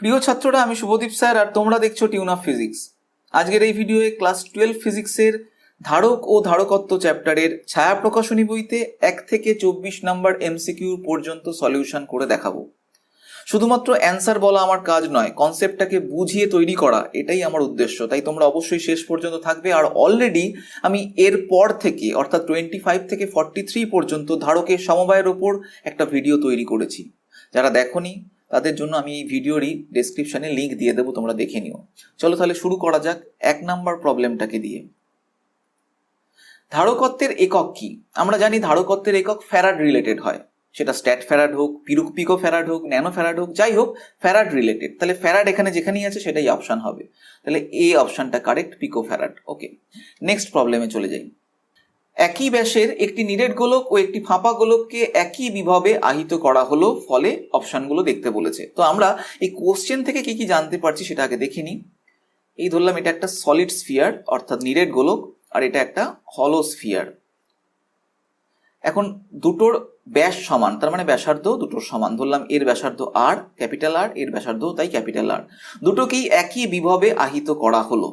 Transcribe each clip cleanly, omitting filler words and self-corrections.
প্রিয় ছাত্ররা, আমি শুভদীপ স্যার আর তোমরা দেখছো টিউন অফ ফিজিক্স। আজকের এই ভিডিওয়ে ক্লাস 12 ফিজিক্সের ধারক ও ধারকত্ব চ্যাপ্টারের ছায়া প্রকাশনী বইতে 1 থেকে 24 নম্বর এমসিকিউ পর্যন্ত সলিউশন করে দেখাবো। শুধুমাত্র অ্যান্সার বলা আমার কাজ নয়, কনসেপ্টটাকে বুঝিয়ে তৈরি করা এটাই আমার উদ্দেশ্য। তাই তোমরা অবশ্যই শেষ পর্যন্ত থাকবে। আর অলরেডি আমি এর পর থেকে অর্থাৎ 25 থেকে 43 পর্যন্ত ধারকের সমবায়ের ওপর একটা ভিডিও তৈরি করেছি। যারা দেখোনি তাদের জন্য আমি এই ভিডিওরই ডেসক্রিপশনে লিঙ্ক দিয়ে দেবো, তোমরা দেখে নিও। চলো তাহলে শুরু করা যাক 1 নম্বর প্রবলেমটাকে দিয়ে। ধারকত্বের একক কি? আমরা জানি ধারকত্বের একক ফ্যারাড রিলেটেড হয়, সেটা স্ট্যাট ফ্যারাড হোক, পিকো ফ্যারাড হোক, ন্যানো ফ্যারাড হোক, যাই হোক ফ্যারাড রিলেটেড। তাহলে ফ্যারাড এখানে যেখানেই আছে সেটাই অপশান হবে। তাহলে এই অপশানটা কারেক্ট, পিকো ফ্যারাড। ওকে, নেক্সট প্রবলেমে চলে যাই। একই ব্যাসের একটি নিরেট গোলক ও একটি ফাঁপা গোলককে একই বিভবে আহিত করা হলো, ফলে অপশানগুলো দেখতে বলেছে। তো আমরা এই কোশ্চেন থেকে কি কি জানতে পারছি সেটা আগে দেখে নিই। এই ধরলাম এটা একটা সলিড স্ফিয়ার অর্থাৎ নিরেট গোলক, আর এটা একটা হলো স্ফিয়ার। এখন দুটোর ব্যাস সমান, তার মানে ব্যাসার্ধ দুটোর সমান। ধরলাম এর ব্যাসার্ধ আর, ক্যাপিটাল আর, এর ব্যাসার্ধ তাই ক্যাপিটাল আর। দুটোকেই একই বিভবে আহিত করা হলো,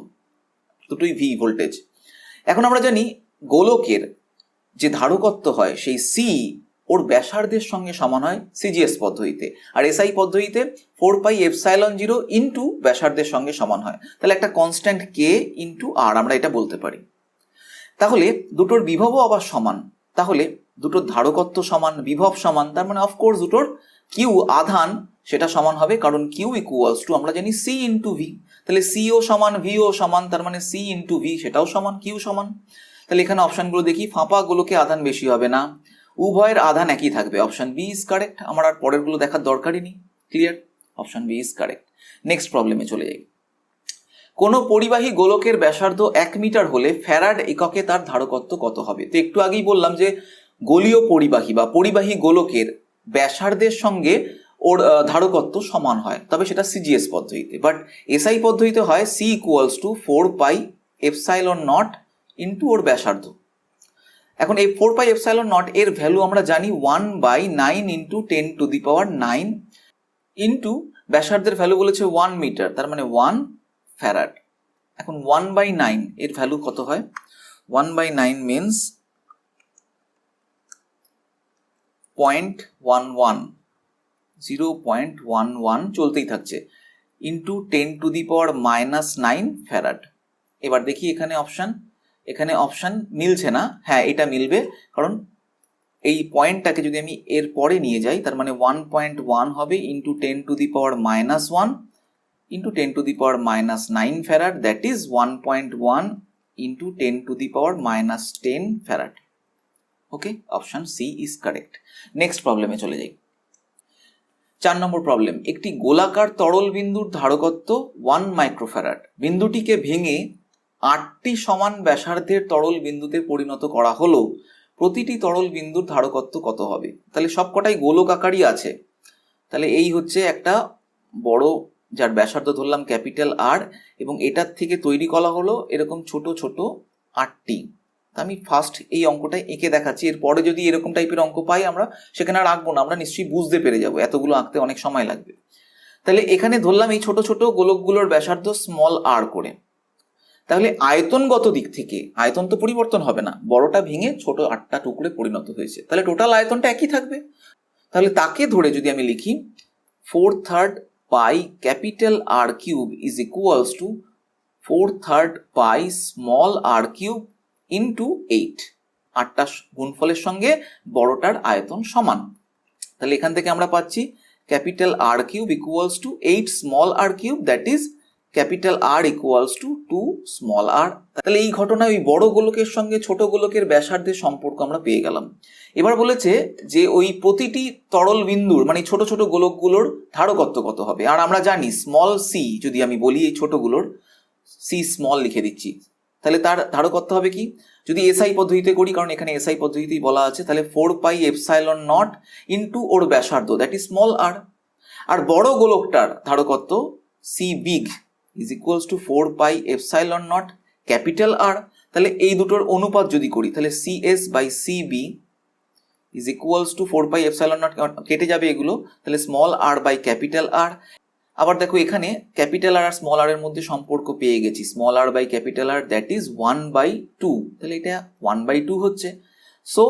দুটোই ভি ভোল্টেজ। এখন আমরা জানি গোলকের যে ধারকত্ব হয় সেই সি ওর ব্যাসার্ধের সঙ্গে সমান হয় সিজিএস পদ্ধতিতে, আর এসআই পদ্ধতিতে 4πε0 ইন্টু ব্যাসার্ধের সঙ্গে সমান হয়। তাহলে একটা কনস্ট্যান্ট কে ইন্টু আর আমরা এটা বলতে পারি। তাহলে দুটোর বিভবও আবার সমান, তাহলে দুটোর ধারকত্ব সমান, বিভব সমান, তার মানে অফকোর্স দুটোর কিউ আধান সেটা সমান হবে, কারণ কিউ ইকুয়ালস টু আমরা জানি সি ইন্টু ভি। তাহলে সিও সমান, ভিও সমান, তার মানে সি ইন্টু ভি সেটাও সমান, কিউ সমান। তাহলে এখানে অপশানগুলো দেখি। ফাঁপা গোলকে আধান বেশি হবে না, উভয়ের আধান একই থাকবে। Option B is correct. আমার আর পরেরগুলো দেখার দরকারই নেই, clear. Option B is correct. Next প্রবলেমে চলে যাই। কোনো পরিবাহী গোলকের ব্যাসার্ধ 1 মিটার হলে ফ্যারাড এককে তার ধারকত্ব কত হবে? তো একটু আগেই বললাম যে গোলীয় পরিবাহী বা পরিবাহী গোলকের ব্যাসার্ধের সঙ্গে ওর ধারকত্ব সমান হয়, তবে সেটা সিজিএস পদ্ধতিতে। বাট এসআই পদ্ধতিতে হয় সি ইকুয়ালস টু 4πε0 ইন্টু ওর ব্যাসার্ধ। এখন এই 4πε0 এর ভ্যালু আমরা জানি 1/9 ইন্টু 10⁹ ইন্টু ব্যাসার্ধের ভ্যালু বলেছে 1 মিটার, তার মানে 1 ফ্যারাড। এখন 1/9 এর ভ্যালু কত হয়? 1/9 মিনস 0.11, 0.11 চলতেই থাকছে, ইন্টু 10⁻⁹ ফ্যারাড। এবার দেখি এখানে অপশান মিলছে না। হ্যাঁ, এটা মিলবে, কারণ এই পয়েন্টটাকে যদি আমি এর পরে নিয়ে যাই, তার মানে 1.1 হবে into 10⁻⁻1 into 10⁻⁹ farad, that is 1.1 into 10⁻⁻10 farad. Okay, option C is correct. Next প্রবলেমে চলে যাই। 4 নম্বর প্রবলেম। একটি গোলাকার তরল বিন্দুর ধারকত্ব 1 মাইক্রোফ্যারাড। বিন্দুটিকে ভেঙে 8টি সমান ব্যাসার্ধের তরল বিন্দুতে পরিণত করা হলো, প্রতিটি তরল বিন্দুর ধারকত্ব কত হবে? তাহলে সবকটাই গোলক আকারই আছে। তাহলে এই হচ্ছে একটা বড়, যার ব্যাসার্ধ ধরলাম ক্যাপিটাল আর, এবং এটার থেকে তৈরি করা হলো এরকম ছোট ছোট 8টি। আমি ফার্স্ট এই অঙ্কটাই এঁকে দেখাচ্ছি, এরপরে যদি এরকম টাইপের অঙ্ক পাই আমরা সেখানে আর আঁকবো না, আমরা নিশ্চয়ই বুঝতে পেরে যাবো, এতগুলো আঁকতে অনেক সময় লাগবে। তাহলে এখানে ধরলাম এই ছোট ছোট গোলকগুলোর ব্যাসার্ধ স্মল আর করে। তাহলে আয়তনগত দিক থেকে আয়তন তো পরিবর্তন হবে না, বড়টা ভেঙে ছোট 8টা টুকরে পরিণত হয়েছে, তাহলে টোটাল আয়তনটা একই থাকবে। তাহলে তাকে ধরে যদি আমি লিখি 4/3 pi capital R cube is equals to 4/3 pi small R cube into 8। 8টা গুণফলের সঙ্গে বড়টার আয়তন সমান। তাহলে এখান থেকে আমরা পাচ্ছি capital R cube equals to 8 small R cube, that is capital R equals to 2 small R. তাহলে এই ঘটনায় ওই বড় গোলকের সঙ্গে ছোট গোলকের ব্যাসার্ধের সম্পর্ক আমরা পেয়ে গেলাম। এবার বলেছে যে ওই প্রতিটি তরল বিন্দুর মানে ছোট ছোট গোলকগুলোর ধারকত্ব কত হবে। আর আমরা জানি স্মল সি, যদি আমি বলি এই ছোটগুলোর সি স্মল লিখে দিচ্ছি, তাহলে তার ধারকত্ব হবে কি? যদি এসআই পদ্ধতিতে করি, কারণ এখানে এসআই পদ্ধতিতেই বলা আছে, তাহলে 4πε0 ইন্টু ওর ব্যাসার্ধ, দ্যাট ইজ স্মল আর। আর বড় গোলকটার ধারকত্ব C big is equals to 4πε0 capital R. তাহলে এই দুটোর অনুপাত যদি করি, তাহলে CS by CB is equals to 4πε0, কেটে যাবে এগুলো, তাহলে small R by capital R. আবার দেখো এখানে ক্যাপিটাল আর স্মল আর এর মধ্যে সম্পর্ক পেয়ে গেছি, small R by capital R that is 1/2, তাহলে এটা 1/2 হচ্ছে। সো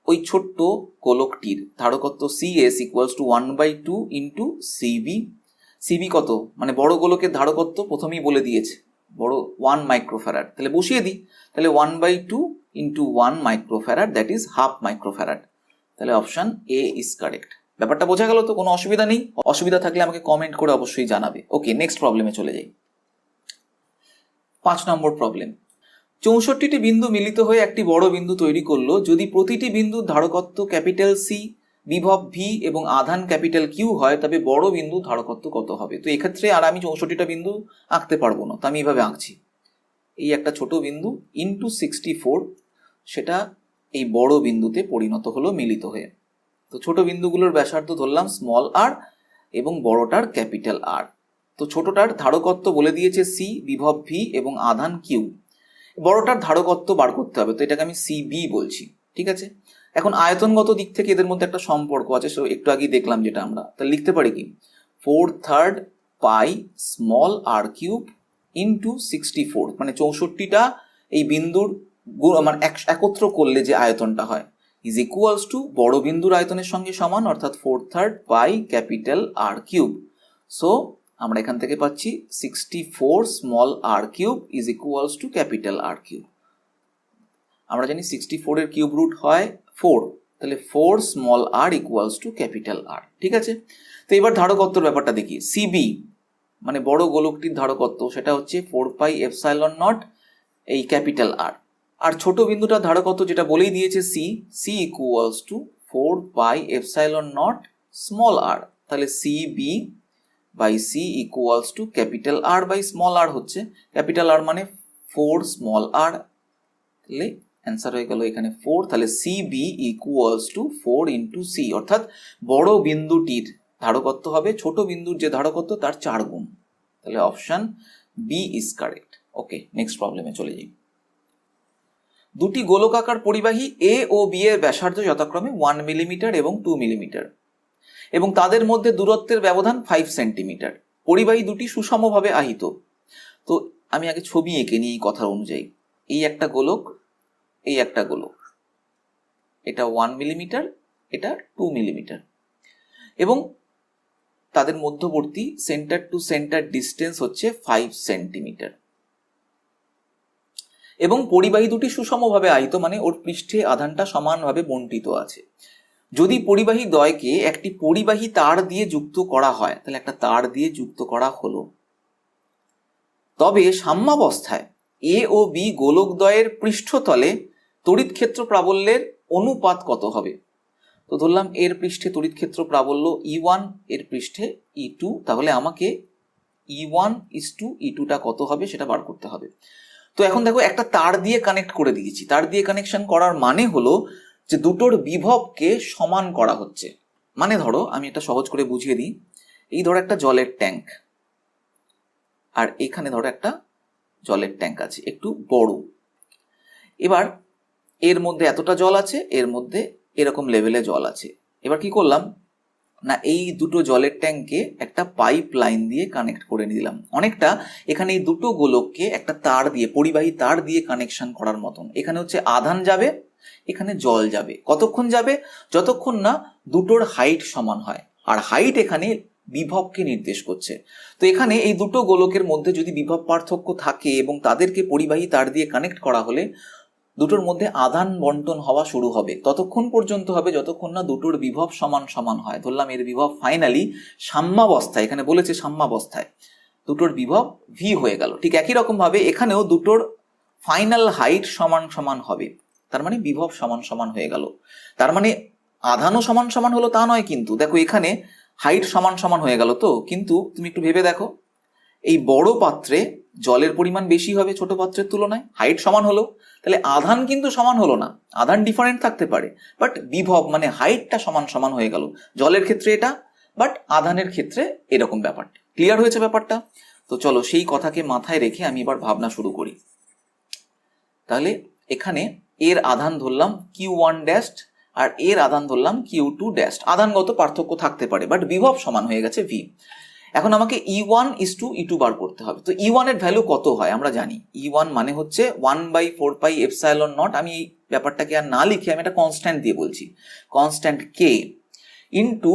ওই ছোট্ট গোলকটির ধারকত্ব CS equals to 1/2 into CB. CB কত, মানে বড় গোলকের ধারকত্ব প্রথমেই বলে দিয়েছে, বড় 1 মাইক্রোফ্যারাড, তাহলে বসিয়ে দিই, তাহলে 1/2 into 1 microfarad that is half microfarad, তাহলে অপশন এ ইজ কারেক্ট। ব্যাপারটা বোঝা গেল তো? কোনো অসুবিধা নেই? অসুবিধা থাকলে আমাকে কমেন্ট করে অবশ্যই জানাবে। ওকে, নেক্সট প্রবলেমে চলে যাই। 5 নম্বর প্রবলেম, 64টি বিন্দু মিলিত হয়ে একটি বড় বিন্দু তৈরি করলো। যদি প্রতিটি বিন্দুর ধারকত্ব ক্যাপিটাল সি, বিভব ভি এবং আধান ক্যাপিটাল কিউ হয়, তবে বড় বিন্দু ধারকত্ব কত হবে? তো এক্ষেত্রে আর আমি 64টা বিন্দু আঁকতে পারবো না, তো আমি এইভাবে আঁকছি। এই একটা ছোট বিন্দু ইন্টু 64, সেটা এই বড় বিন্দুতে পরিণত হলো মিলিত হয়ে। তো ছোট বিন্দুগুলোর ব্যাসার্ধ ধরলাম স্মল আর এবং বড়টার ক্যাপিটাল আর। তো ছোটটার ধারকত্ব বলে দিয়েছে সি, বিভব ভি এবং আধান কিউ। বড়টার ধারকত্ব বার করতে হবে, তো এটাকে আমি সিবি বলছি, ঠিক আছে। এখন আয়তনগত দিক থেকে এদের মধ্যে একটা সম্পর্ক আছে, সো একটু আগে দেখলাম যেটা আমরা, তাহলে লিখতে পারি কি 4/3 পাই স্মল আর কিউব ইন্টু 64, মানে 64টা এই বিন্দুর মানে একত্র করলে যে আয়তনটা হয় ইজ ইকুয়ালস টু বড় বিন্দুর আয়তনের সঙ্গে সমান, অর্থাৎ 4/3 পাই ক্যাপিটাল আর কিউব। সো আমরা এখান থেকে পাচ্ছি 64 small R cube is equals to capital R cube. আমরা জানি 64 এর কিউব রুট হয় 4, তাহলে 4 small R equals to capital R, ঠিক আছে। তো এবার ধারকত্বর ব্যাপারটা দেখি। সিবি মানে বড় গোলকটির ধারকত্ব, সেটা হচ্ছে 4 পাই এপসাইলন নট এই ক্যাপিটাল আর। আর ছোট বিন্দুটার ধারকত্ব যেটা বলেই দিয়েছে C equals to 4 pi epsilon nought small R, তাহলে CB by C equals to capital R by small R হচ্ছে। ক্যাপিটাল আর মানে 4 স্মল আর, তাহলে অ্যান্সার হয়ে গেল এখানে 4, তাহলে CB equals to 4 into C, অর্থাৎ বড় বিন্দুটির ধারকত্ব হবে ছোট বিন্দুর যে ধারকত্ব তার 4 গুণ, তাহলে option B is correct. Okay, next প্রবলেমে চলে যাই। দুটি গোলকাকার পরিবাহী এ ও বি এর ব্যাসার্ধ যথাক্রমে 1 মিলিমিটার এবং 2 মিলিমিটার এবং তাদের মধ্যে দূরত্বের ব্যবধান 5 সেন্টিমিটার। পরিবাহী দুটি সুষমভাবে আহিত। তো আমি আগে ছবি এঁকে নিই এই কথার অনুযায়ী। এই একটা গোলক, এই একটা গোলক, এটা 1 মিলিমিটার, এটা 2 মিলিমিটার এবং তাদের মধ্যবর্তী সেন্টার টু সেন্টার ডিস্টেন্স হচ্ছে 5 সেন্টিমিটার এবং পরিবাহী দুটি সুষমভাবে আহিত, মানে ওর পৃষ্ঠে আধানটা সমানভাবে বণ্টিত আছে। যদি পরিবাহী দ্বয়কে একটি পরিবাহী তার দিয়ে যুক্ত করা হয়, তাহলে একটা তার দিয়ে যুক্ত করা হলো, তবে সাম্যাবস্থায় এ ও বি গোলকদ্বয়ের পৃষ্ঠতলে তড়িৎ ক্ষেত্র প্রাবল্যের অনুপাত কত হবে? তো ধরলাম এর পৃষ্ঠে তড়িৎ ক্ষেত্র প্রাবল্য E1, এর পৃষ্ঠে E2, তাহলে আমাকে E1:E2টা কত হবে সেটা বার করতে হবে। তো এখন দেখো একটা তার দিয়ে কানেক্ট করে দিয়েছি। তার দিয়ে কানেকশন করার মানে হলো যে দুটোর বিভবকে সমান করা হচ্ছে। মানে ধরো আমি এটা সহজ করে বুঝিয়ে দিই। এই ধরো একটা জলের ট্যাঙ্ক, আর এখানে ধরো একটা জলের ট্যাঙ্ক আছে একটু বড়। এবার এর মধ্যে এতটা জল আছে, এর মধ্যে এরকম লেভেলে জল আছে। এবার কি করলাম না, এই দুটো জলের ট্যাঙ্কে একটা পাইপ লাইন দিয়ে কানেক্ট করে নিলাম। অনেকটা এখানে এই দুটো গোলককে একটা তার দিয়ে, পরিবাহী তার দিয়ে কানেকশন করার মতন। এখানে হচ্ছে আধান যাবে, এখানে জল যাবে। কতক্ষণ যাবে? যতক্ষণ না দুটোর হাইট সমান হয়, আর হাইট এখানে বিভবকে নির্দেশ করছে। তো এখানে এই দুটো গোলকের মধ্যে যদি বিভব পার্থক্য থাকে এবং তাদেরকে পরিবাহী তার দিয়ে কানেক্ট করা হলে দুটোর মধ্যে আধান বন্টন হওয়া শুরু হবে। ততক্ষণ পর্যন্ত হবে যতক্ষণ না দুটোর বিভব সমান সমান হয়। ধরলাম এর বিভব ফাইনালি সাম্যাবস্থায়, এখানে বলেছে সাম্যাবস্থায়, দুটোর বিভব ভি হয়ে গেল। ঠিক একই রকম ভাবে এখানেও দুটোর ফাইনাল হাইট সমান সমান হবে, তার মানে বিভব সমান সমান হয়ে গেল। তার মানে আধানও সমান সমান হলো তা নয়, কিন্তু দেখো এখানে হাইট সমান সমান হয়ে গেল। তো কিন্তু তুমি একটু ভেবে দেখো, এই বড় পাত্রে জলের পরিমাণ বেশি হবে ছোট পাত্রের তুলনায়, হাইট সমান হলো, তাহলে আধান কিন্তু সমান হলো না, আধান ডিফারেন্ট থাকতে পারে, বাট বিভব মানে হাইটটা সমান সমান হয়ে গেল। জলের ক্ষেত্রে এটা, বাট আধানের ক্ষেত্রে এরকম ব্যাপারটা। ক্লিয়ার হয়েছে ব্যাপারটা? তো চলো সেই কথাকে মাথায় রেখে আমি এবার ভাবনা শুরু করি। তাহলে এখানে এর আধান ধরলাম Q1 ড্যাস্ট আর এর আধান ধরলাম Q2 ড্যাস্ট। আধানগত পার্থক্য থাকতে পারে, বাট বিভব সমান হয়ে গেছে V। এখন আমাকে E1:E2 বার করতে হবে। তো E1 এর ভ্যালু কত হয় আমরা জানি, E1 মানে হচ্ছে 1/4πε0। আমি এই ব্যাপারটাকে আর না লিখে আমি একটা কনস্ট্যান্ট দিয়ে বলছি, কনস্ট্যান্ট কে ইন্টু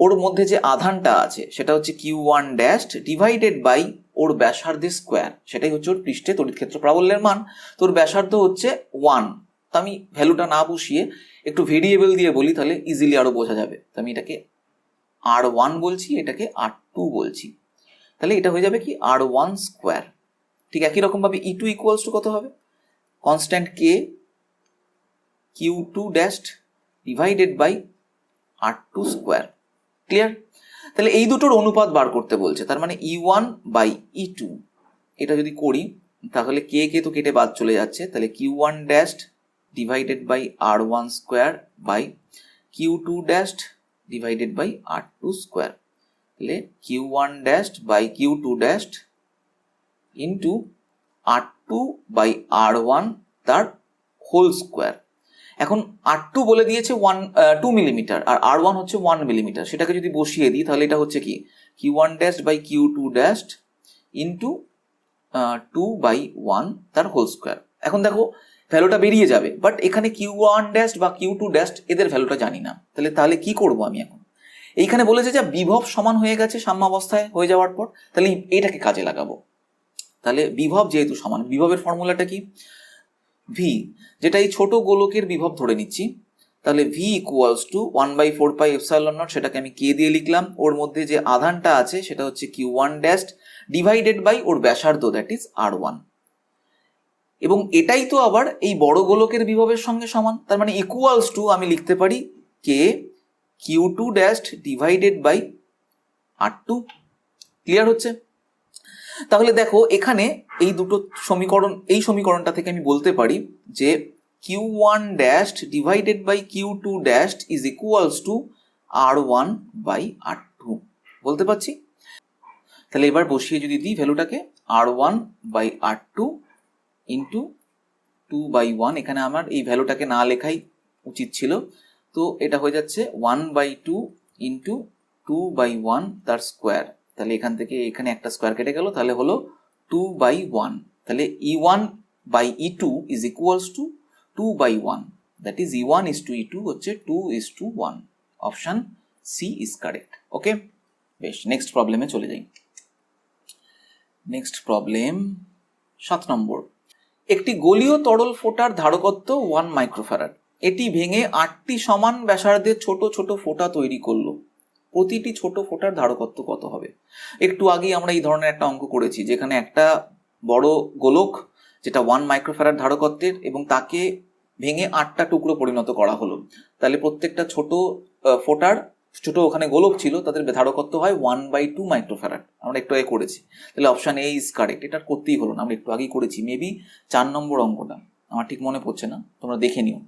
ওর মধ্যে যে আধানটা আছে সেটা হচ্ছে Q1 ড্যাশ ডিভাইডেড বাই ওর ব্যাসার্ধের স্কোয়ার, সেটাই হচ্ছে ওর পৃষ্ঠে তড়িৎক্ষেত্র প্রাবল্যের মান। তোর ব্যাসার্ধ হচ্ছে 1। তো আমি ভ্যালুটা না বসিয়ে একটু ভেরিয়েবল দিয়ে বলি, তাহলে ইজিলি আরো বোঝা যাবে। তো আমি এটাকে R1 বলছি, এটাকে R2 বলছি, তাহলে এটা হয়ে যাবে কি R1 স্কোয়ার। ঠিক একই রকম ভাবে E2 ইকুয়ালস টু কত হবে, constant k Q2 dash divided by R2 square. Clear? তাহলে এই দুটোর অনুপাত বার করতে বলছে, তার মানে E1/E2। এটা যদি করি তাহলে কে কে তো কেটে বাদ চলে যাচ্ছে, তাহলে Q1 dash divided by R1 square by Q2 dash divided by R2 square, তাহলে Q1 dash by Q2 dash into R2 by R1 তার হোল স্কোয়ার। এখন R2 বলে দিয়েছে 2 মিলিমিটার আর R1 হচ্ছে 1 মিলিমিটার, সেটাকে যদি বসিয়ে দিই তাহলে এটা হচ্ছে কি Q1 dash by Q2 dash into 2/1 তার হোল স্কোয়ার। এখন দেখো ভ্যালুটা বেরিয়ে যাবে, বাট এখানে Q1 ড্যাশ বা Q2 ড্যাশ এদের ভ্যালুটা জানি না। তাহলে কি করব আমি এখন, এইখানে বলেছে যে বিভব সমান হয়ে গেছে সাম্যাবস্থায় হয়ে যাওয়ার পর, তাহলে এটাকে কাজে লাগাবো। তাহলে বিভব যেহেতু সমান, বিভবের ফর্মুলাটা কি, ভি, যেটা এই ছোট গোলকের বিভব ধরে নিচ্ছি, তাহলে ভি ইকুয়ালস টু 1/4πε0, সেটাকে আমি কে দিয়ে লিখলাম। ওর মধ্যে যে আধানটা আছে সেটা হচ্ছে Q1 ড্যাশ ডিভাইডেড বাই ওর ব্যাসার্ধ দ্যাট ইজ R1, এবং এটাই তো আবার এই বড় গোলকের বিভবের সঙ্গে সমান, তার মানে ইকুয়ালস টু আমি লিখতে পারি k Q2 dash divided by R2। Clear হচ্ছে? তাহলে দেখো এখানে এই দুটো সমীকরণ, এই সমীকরণটা থেকে আমি বলতে পারি যে Q1 dash divided by Q2 dash is equals to R1 by R2 বলতে পারছি। তাহলে এবার বসিয়ে যদি দিই ভ্যালুটাকে, R1 বাই R2 ইন্টু 2/1, এখানে আমার এই ভ্যালুটাকে না লেখাই উচিত ছিল, তো এটা হয়ে যাচ্ছে 1/2 ইন্টু 2/1 তার স্কোয়ার। তাহলে এখান থেকে এখানে একটা স্কোয়ার কেটে গেল, তাহলে হলো 2/1। তাহলে E1/E2 is equals to 2/1, that is E1:E2 হচ্ছে 2:1। Option C is correct. Okay, বেশ, নেক্সট প্রবলেমে চলে যাই। নেক্সট প্রবলেম 7 নম্বর। একটি গোলীয় তরল ফোঁটার ধারকত্ব 1 মাইক্রোফ্যারাড। এটি ভেঙে 8টি সমান ব্যাসার্ধের ছোট ছোট ফোঁটা তৈরি করলো। প্রতিটি ছোট ফোঁটার ধারকত্ব কত হবে? একটু আগেই আমরা এই ধরনের একটা অঙ্ক করেছি, যেখানে একটা বড় গোলক যেটা 1 মাইক্রোফ্যারাড ধারকত্বের, এবং তাকে ভেঙে 8টা টুকরো পরিণত করা হলো। তাহলে প্রত্যেকটা ছোট ফোঁটার, ছোট ওখানে গোলক ছিল, তাদের ধারকত্ব হয় 1/2 মাইক্রোফ্যারাড। আমরা একটু আগে করেছি, তাহলে অপশন এ ইজ কারেক্ট। এটা করতেই হলো না, আমরা একটু আগেই করেছি, মেবি 4 নম্বর অঙ্কটা, আমার ঠিক মনে পড়ছে না, তোমরা দেখে নিও।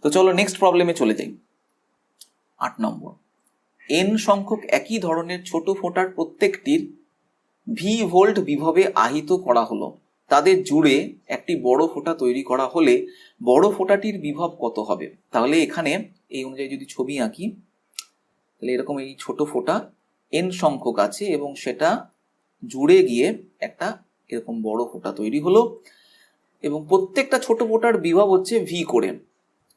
তো চলো নেক্সট প্রবলেমে চলে যাই। 8 নম্বর। n সংখ্যক একই ধরনের ছোট ফোঁটার প্রত্যেকটির ভি ভোল্ট বিভবে আহিত করা হলো। তাদের জুড়ে একটি বড় ফোঁটা তৈরি করা হলে বড় ফোঁটাটির বিভব কত হবে? তাহলে এখানে এই অনুযায়ী যদি ছবি আঁকি, তাহলে এরকম এই ছোট ফোঁটা n সংখ্যক আছে এবং সেটা জুড়ে গিয়ে একটা এরকম বড় ফোঁটা তৈরি হলো, এবং প্রত্যেকটা ছোট ফোঁটার বিভব হচ্ছে ভি করে।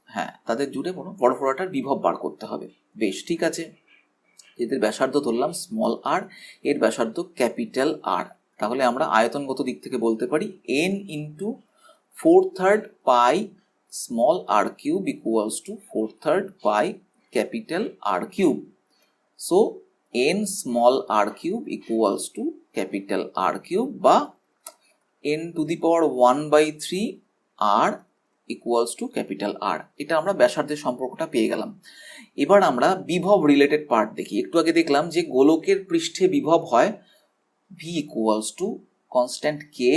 হ্যাঁ, তাদের জুড়ে বড় ফোঁটাটার বিভব বার করতে হবে। বেশ, ঠিক আছে। এদের ব্যাসার্ধ ধরলাম স্মল আর, এর ব্যাসার্ধ ক্যাপিটাল আর। তাহলে আমরা আয়তনগত দিক থেকে বলতে পারি n into 4/3 pi small R cube equals to 4/3 pi capital R cube. So n small R cube equals to capital R cube, বা n to the power 1/3 r equals to capital r. এটা আমরা ব্যাসার্ধের সম্পর্কটা পেয়ে গেলাম। এবার আমরা বিভব রিলেটেড পার্ট দেখি। একটু আগে দেখলাম যে গোলকের পৃষ্ঠে বিভব হয় V equals to constant K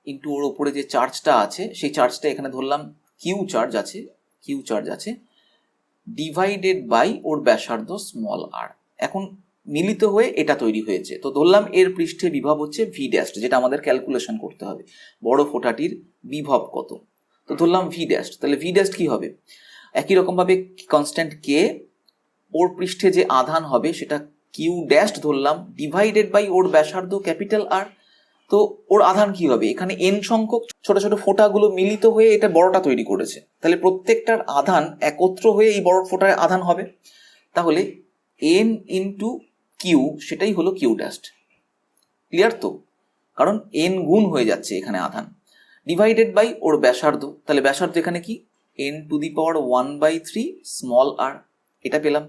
into ওর উপরে যে চার্জটা আছে, সেই চার্জটা এখানে ধরলাম কিউ চার্জ আছে ডিভাইডেড বাই ওর ব্যাসার্ধ স্মল আর। এখন মিলিত হয়ে এটা তৈরি হয়েছে, তো ধরলাম এর পৃষ্ঠে বিভব হচ্ছে ভি ড্যাশ, যেটা আমাদের ক্যালকুলেশন করতে হবে বড় ফোঁটাটির বিভব কত। তো ধরলাম ভি ড্যাশ, তাহলে ভি ড্যাশ কি হবে? একই রকম ভাবে কনস্ট্যান্ট কে, ওর পৃষ্ঠে যে আধান হবে সেটা কিউ ড্যাশ ধরলাম ডিভাইডেড বাই ওর ব্যাসার্ধ ক্যাপিটাল আর। তো ওর আধান কি হবে, এখানে এন সংখ্যক ছোট ছোট ফোঁটাগুলো মিলিত হয়ে এটা বড়টা তৈরি করেছে, তাহলে প্রত্যেকটার আধান একত্র হয়ে এই বড় ফোঁটার আধান হবে। তাহলে এন ইন্টু কিউ সেটাই হলো কিউ ড্যাশ। ক্লিয়ার তো? কারণ এন গুণ হয়ে যাচ্ছে এখানে আধান, ডিভাইডেড বাই ওর ব্যাসার্ধ, তাহলে ব্যাসার্ধ এখানে কি N to the power 1/3 small R, এটা পেলাম।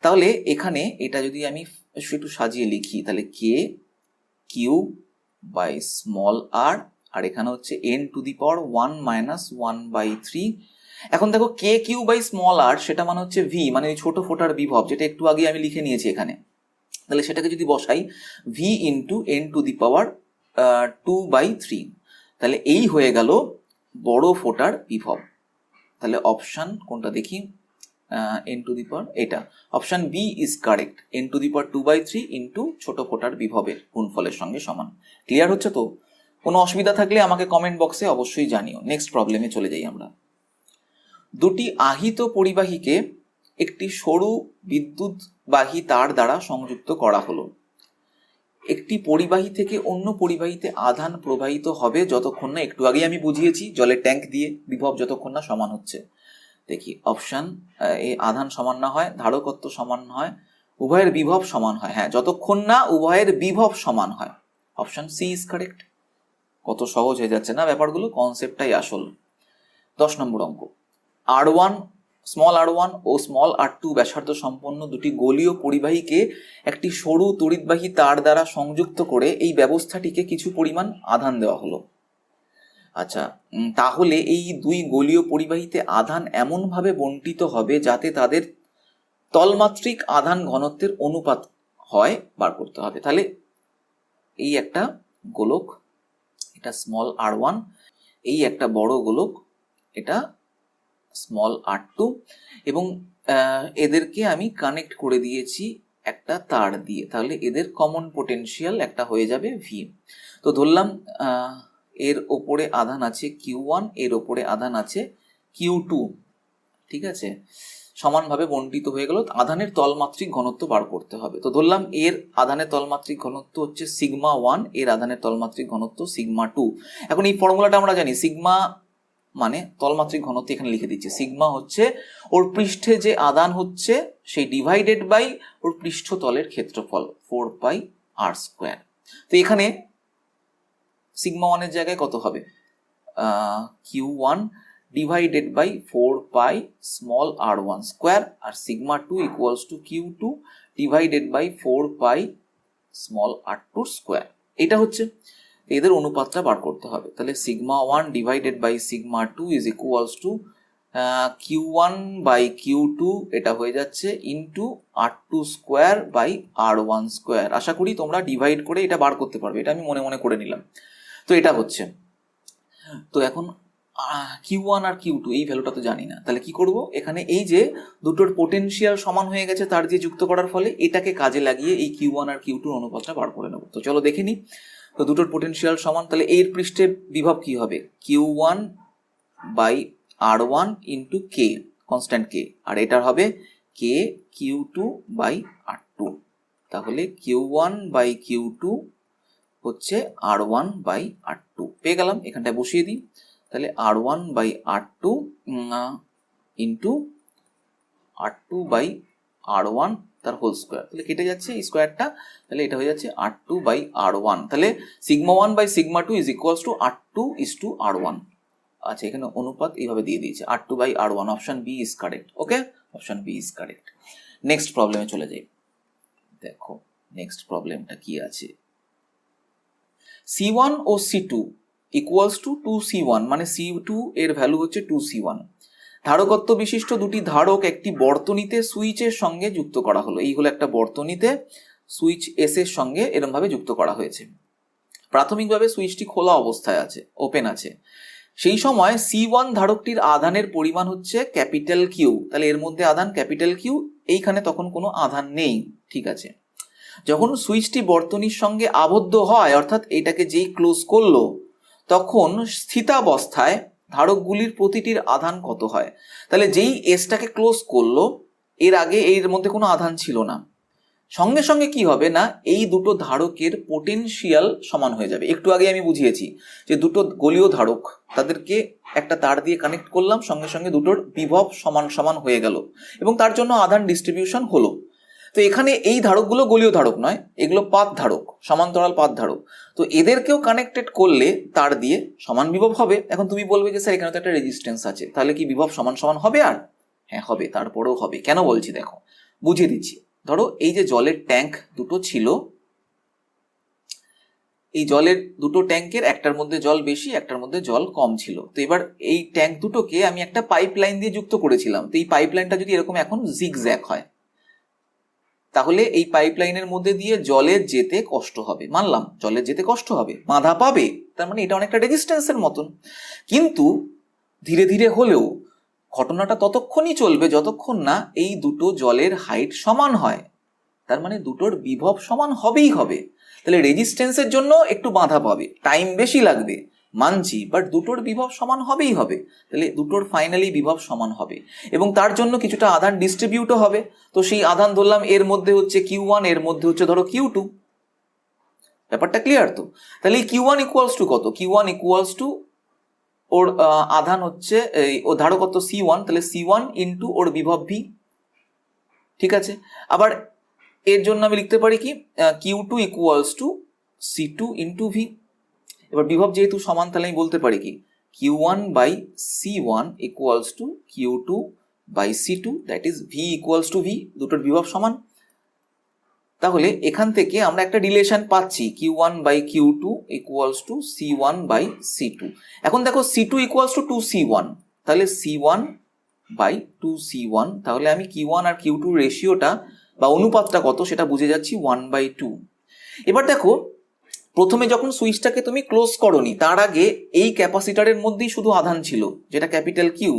তাহলে এখানে এটা যদি আমি একটু সাজিয়ে লিখি, তাহলে কে কিউ বাই স্মল আর, আর এখানে হচ্ছে এন টু দি পাওয়ার 1 - 1/3। এখন দেখো কে কিউ বাই স্মল আর সেটা মানে হচ্ছে ভি, মানে ওই ছোট ফোটার বিভব, যেটা একটু আগে আমি লিখে নিয়েছি এখানে। তাহলে সেটাকে যদি বসাই V into N to the power 2/3, তাহলে এই হয়ে গেল বড় ফোটার বিভব। তাহলে অপশান কোনটা দেখি, এন টু দি পাওয়ার, এটা option B is correct. N to the power 2/3 into ছোট ফোটার বিভবের গুণফলের সঙ্গে সমান। ক্লিয়ার হচ্ছে তো? কোনো অসুবিধা থাকলে আমাকে কমেন্ট বক্সে অবশ্যই জানিও। নেক্সট প্রবলেমে চলে যাই আমরা। দুটি আহিত পরিবাহীকে একটি সরু বিদ্যুৎবাহী তার দ্বারা সংযুক্ত করা হলো। একটি পরিবাহী থেকে অন্য পরিবাহীতে আধান প্রবাহিত হবে যতক্ষণ না, একটু আগে আমি বুঝিয়েছি জলের ট্যাঙ্ক দিয়ে, বিভব যতক্ষণ না সমান হচ্ছে। দেখি অপশান, এই আধান সমান না হয়, ধারকত্ব সমান হয়, উভয়ের বিভব সমান হয়, হ্যাঁ যতক্ষণ না উভয়ের বিভব সমান হয়। Option C is correct. কত সহজ হয়ে যাচ্ছে না ব্যাপারগুলো, কনসেপ্টটাই আসল। 10 নম্বর অঙ্ক। R1 স্মল r1 ও স্মল r2 ব্যাসার্ধ সম্পন্ন দুটি গোলীয় পরিবাহীকে একটি সরু তড়িৎবাহী তার দ্বারা সংযুক্ত করে এই ব্যবস্থাটিকে কিছু পরিমাণ আধান দেওয়া হলো। আচ্ছা, তাহলে এই দুই গোলীয় পরিবাহীতে আধান এমনভাবে বণ্টিত হবে যাতে তাদের তলমাত্রিক আধান ঘনত্বের অনুপাত হয়, বার করতে হবে। তাহলে এই একটা গোলক, এটা স্মল r1, এই একটা বড় গোলক, এটা স্মল r2, এবং এদেরকে আমি কানেক্ট করে দিয়েছি একটা তার দিয়ে, তাহলে এদের কমন পোটেনশিয়াল একটা হয়ে যাবে ভি। তো ধরলাম এর ওপরে আধান আছে Q1, এর ওপরে আধান আছে Q2, ঠিক আছে, সমানভাবে বণ্টিত হয়ে গেল। আধানের তলমাত্রিক ঘনত্ব বার করতে হবে। তো ধরলাম এর আধানের তলমাত্রিক ঘনত্ব হচ্ছে σ1, এর আধানের তলমাত্রিক ঘনত্ব σ2। এখন এই ফর্মুলাটা আমরা জানি, সিগমা মানে তলমাত্রিক ঘনত্ব, এখানে লিখে দিচ্ছি সিগমা হচ্ছে ওর পৃষ্ঠে যে আধান হচ্ছে সেই ডিভাইডেড বাই ওর পৃষ্ঠতলের ক্ষেত্রফল 4πr²। তো এখানে σ1 এর জায়গায় কত হবে, Q1 divided by 4π small r1 square, আর σ2 equals to Q2 divided by 4π small r2 square. এটা হচ্ছে, এদের অনুপাতটা বার করতে হবে। তাহলে σ1 divided by σ2 is equals to Q1 by Q2, এটা হয়ে যাচ্ছে into r2 square by r1 square. আশা করি তোমরা ডিভাইড করে এটা বার করতে পারবে, এটা আমি মনে মনে করে নিলাম। তো এটা হচ্ছে, তো এখন Q1 আর Q2 এই ভ্যালুটা তো জানি না, তাহলে কি করব, এখানে এই যে দুটোর পোটেনশিয়াল সমান হয়ে গেছে তার দিয়ে যুক্ত করার ফলে, এটাকে কাজে লাগিয়ে এই Q1 আর Q2 অনুপাতটা বার করে নেব। তো চলো দেখে নিই। তো দুটোর পোটেনশিয়াল সমান, তাহলে এর পৃষ্ঠে বিভব কি হবে, Q1 by R1 into K, constant K, আর এটার হবে কে Q2 বাই R2। তাহলে Q1 বাই Q2 হচ্ছে R1 বাই R2, পেয়ে গেলাম, এখানটায় বসিয়ে দিই। তাহলে R1 by R2 into R2 by R1 তার হোল স্কোয়ার, তাহলে কেটে যাচ্ছে এই স্কোয়ারটা, তাহলে এটা হয়ে যাচ্ছে R2 বাই R1। তাহলে σ1 by σ2 is equals to R2 is to R1। আচ্ছা, এখানে অনুপাত এইভাবে দিয়ে দিয়েছে R2 by R1। Option B is correct. Okay, option B is correct. Next প্রবলেমে চলে যাই। দেখো নেক্সট প্রবলেমটা কি আছে, C1 ও C2 ইকুয়ালস টু 2C1, মানে C2 এর ভ্যালু হচ্ছে 2C1। ধারকত্ব বিশিষ্ট দুটি ধারক একটি বর্তনীতে সুইচের সঙ্গে যুক্ত করা হলো। এই হলো একটা বর্তনীতে সুইচ এস এর সঙ্গে এরম ভাবে যুক্ত করা হয়েছে। প্রাথমিকভাবে সুইচটি খোলা অবস্থায় আছে, ওপেন আছে। সেই সময় C1 ধারকটির আধানের পরিমাণ হচ্ছে ক্যাপিটাল কিউ, তাহলে এর মধ্যে আধান ক্যাপিটাল কিউ, এইখানে তখন কোনো আধান নেই, ঠিক আছে। যখন সুইচটি বর্তনীর সঙ্গে আবদ্ধ হয়, অর্থাৎ এটাকে যেই ক্লোজ করলো, তখন স্থিতাবস্থায় ধারকগুলির প্রতিটির আধান কত হয়। তাহলে যেই এসটাকে ক্লোজ করলো, এর আগে এর মধ্যে কোনো আধান ছিল না, সঙ্গে সঙ্গে কি হবে না, এই দুটো ধারকের পোটেনশিয়াল সমান হয়ে যাবে। একটু আগে আমি বুঝিয়েছি যে দুটো গোলীয় ধারক, তাদেরকে একটা তার দিয়ে কানেক্ট করলাম, সঙ্গে সঙ্গে দুটোর বিভব সমান সমান হয়ে গেল এবং তার জন্য আধান ডিস্ট্রিবিউশন হলো। তো এখানে এই ধারকগুলো গোলীয় ধারক নয়, এগুলো পাত ধারক, সমান্তরাল পাত ধারক। তো এদেরকেও কানেক্টেড করলে তার দিয়ে সমান বিভব হবে। এখন তুমি বলবে যে স্যার এখানে তো একটা রেজিস্ট্যান্স আছে, তাহলে কি বিভব সমান সমান হবে? আর হ্যাঁ হবে, তারপরেও হবে। কেন বলছি দেখো, বুঝিয়ে দিচ্ছি। ধরো এই যে জলের ট্যাঙ্ক দুটো ছিল, এই জলের দুটো ট্যাঙ্কের একটার মধ্যে জল বেশি, একটার মধ্যে জল কম ছিল। তো এবার এই ট্যাঙ্ক দুটোকে আমি একটা পাইপ লাইন দিয়ে যুক্ত করেছিলাম। তো এই পাইপ লাইনটা যদি এরকম এখন জিগজ্যাগ হয়, তাহলে এই পাইপ লাইনের মধ্যে দিয়ে জলের যেতে কষ্ট হবে। মানলাম জলের যেতে কষ্ট হবে, বাধা পাবে, তার মানে এটা অনেকটা রেজিস্ট্যান্সের মতন। কিন্তু ধীরে ধীরে হলেও ঘটনাটা ততক্ষণই চলবে যতক্ষণ না এই দুটো জলের হাইট সমান হয়। তার মানে দুটোর বিভব সমান হবেই হবে। তাহলে রেজিস্ট্যান্সের জন্য একটু বাধা পাবে, টাইম বেশি লাগবে, মানছি, বাট দুটোর বিভব সমান হবেই হবে। তাহলে দুটোর ফাইনালি বিভব সমান হবে এবং তার জন্য কিছুটা আধান ডিস্ট্রিবিউটও হবে। তো সেই আধান ধরলাম এর মধ্যে হচ্ছে Q1, এর মধ্যে হচ্ছে ধরো Q2। ব্যাপারটা ক্লিয়ার তো? তাহলে এই Q1 ইকুয়ালস টু কত? Q1 ইকুয়ালস টু ওর আধান হচ্ছে ও ধারক কত C1, তাহলে C1 ইন্টু ওর বিভব V। ঠিক আছে, আবার এর জন্য আমি লিখতে পারি কি Q2 equals two C2 into V। এবার বিভব যেহেতু সমান, তাহলে আমি বলতে পারি কি Q1 by C1 equals to Q2 by C2, that is V equals to V, দুটোর বিভব সমান। তাহলে এখান থেকে আমরা একটা রিলেশন পাচ্ছি, Q1 by Q2 equals two C1 by C2। এখন দেখো C2 ইকুয়ালস টু 2C1, তাহলে C1 বাই 2C1, তাহলে আমি Q1 আর Q2 রেশিওটা বা অনুপাতটা কত সেটা বুঝে যাচ্ছি 1/2। এবার দেখো, প্রথমে যখন সুইচটাকে তুমি ক্লোজ করোনি, তার আগে এই ক্যাপাসিটারের মধ্যেই শুধু আধান ছিল, যেটা ক্যাপিটাল কিউ।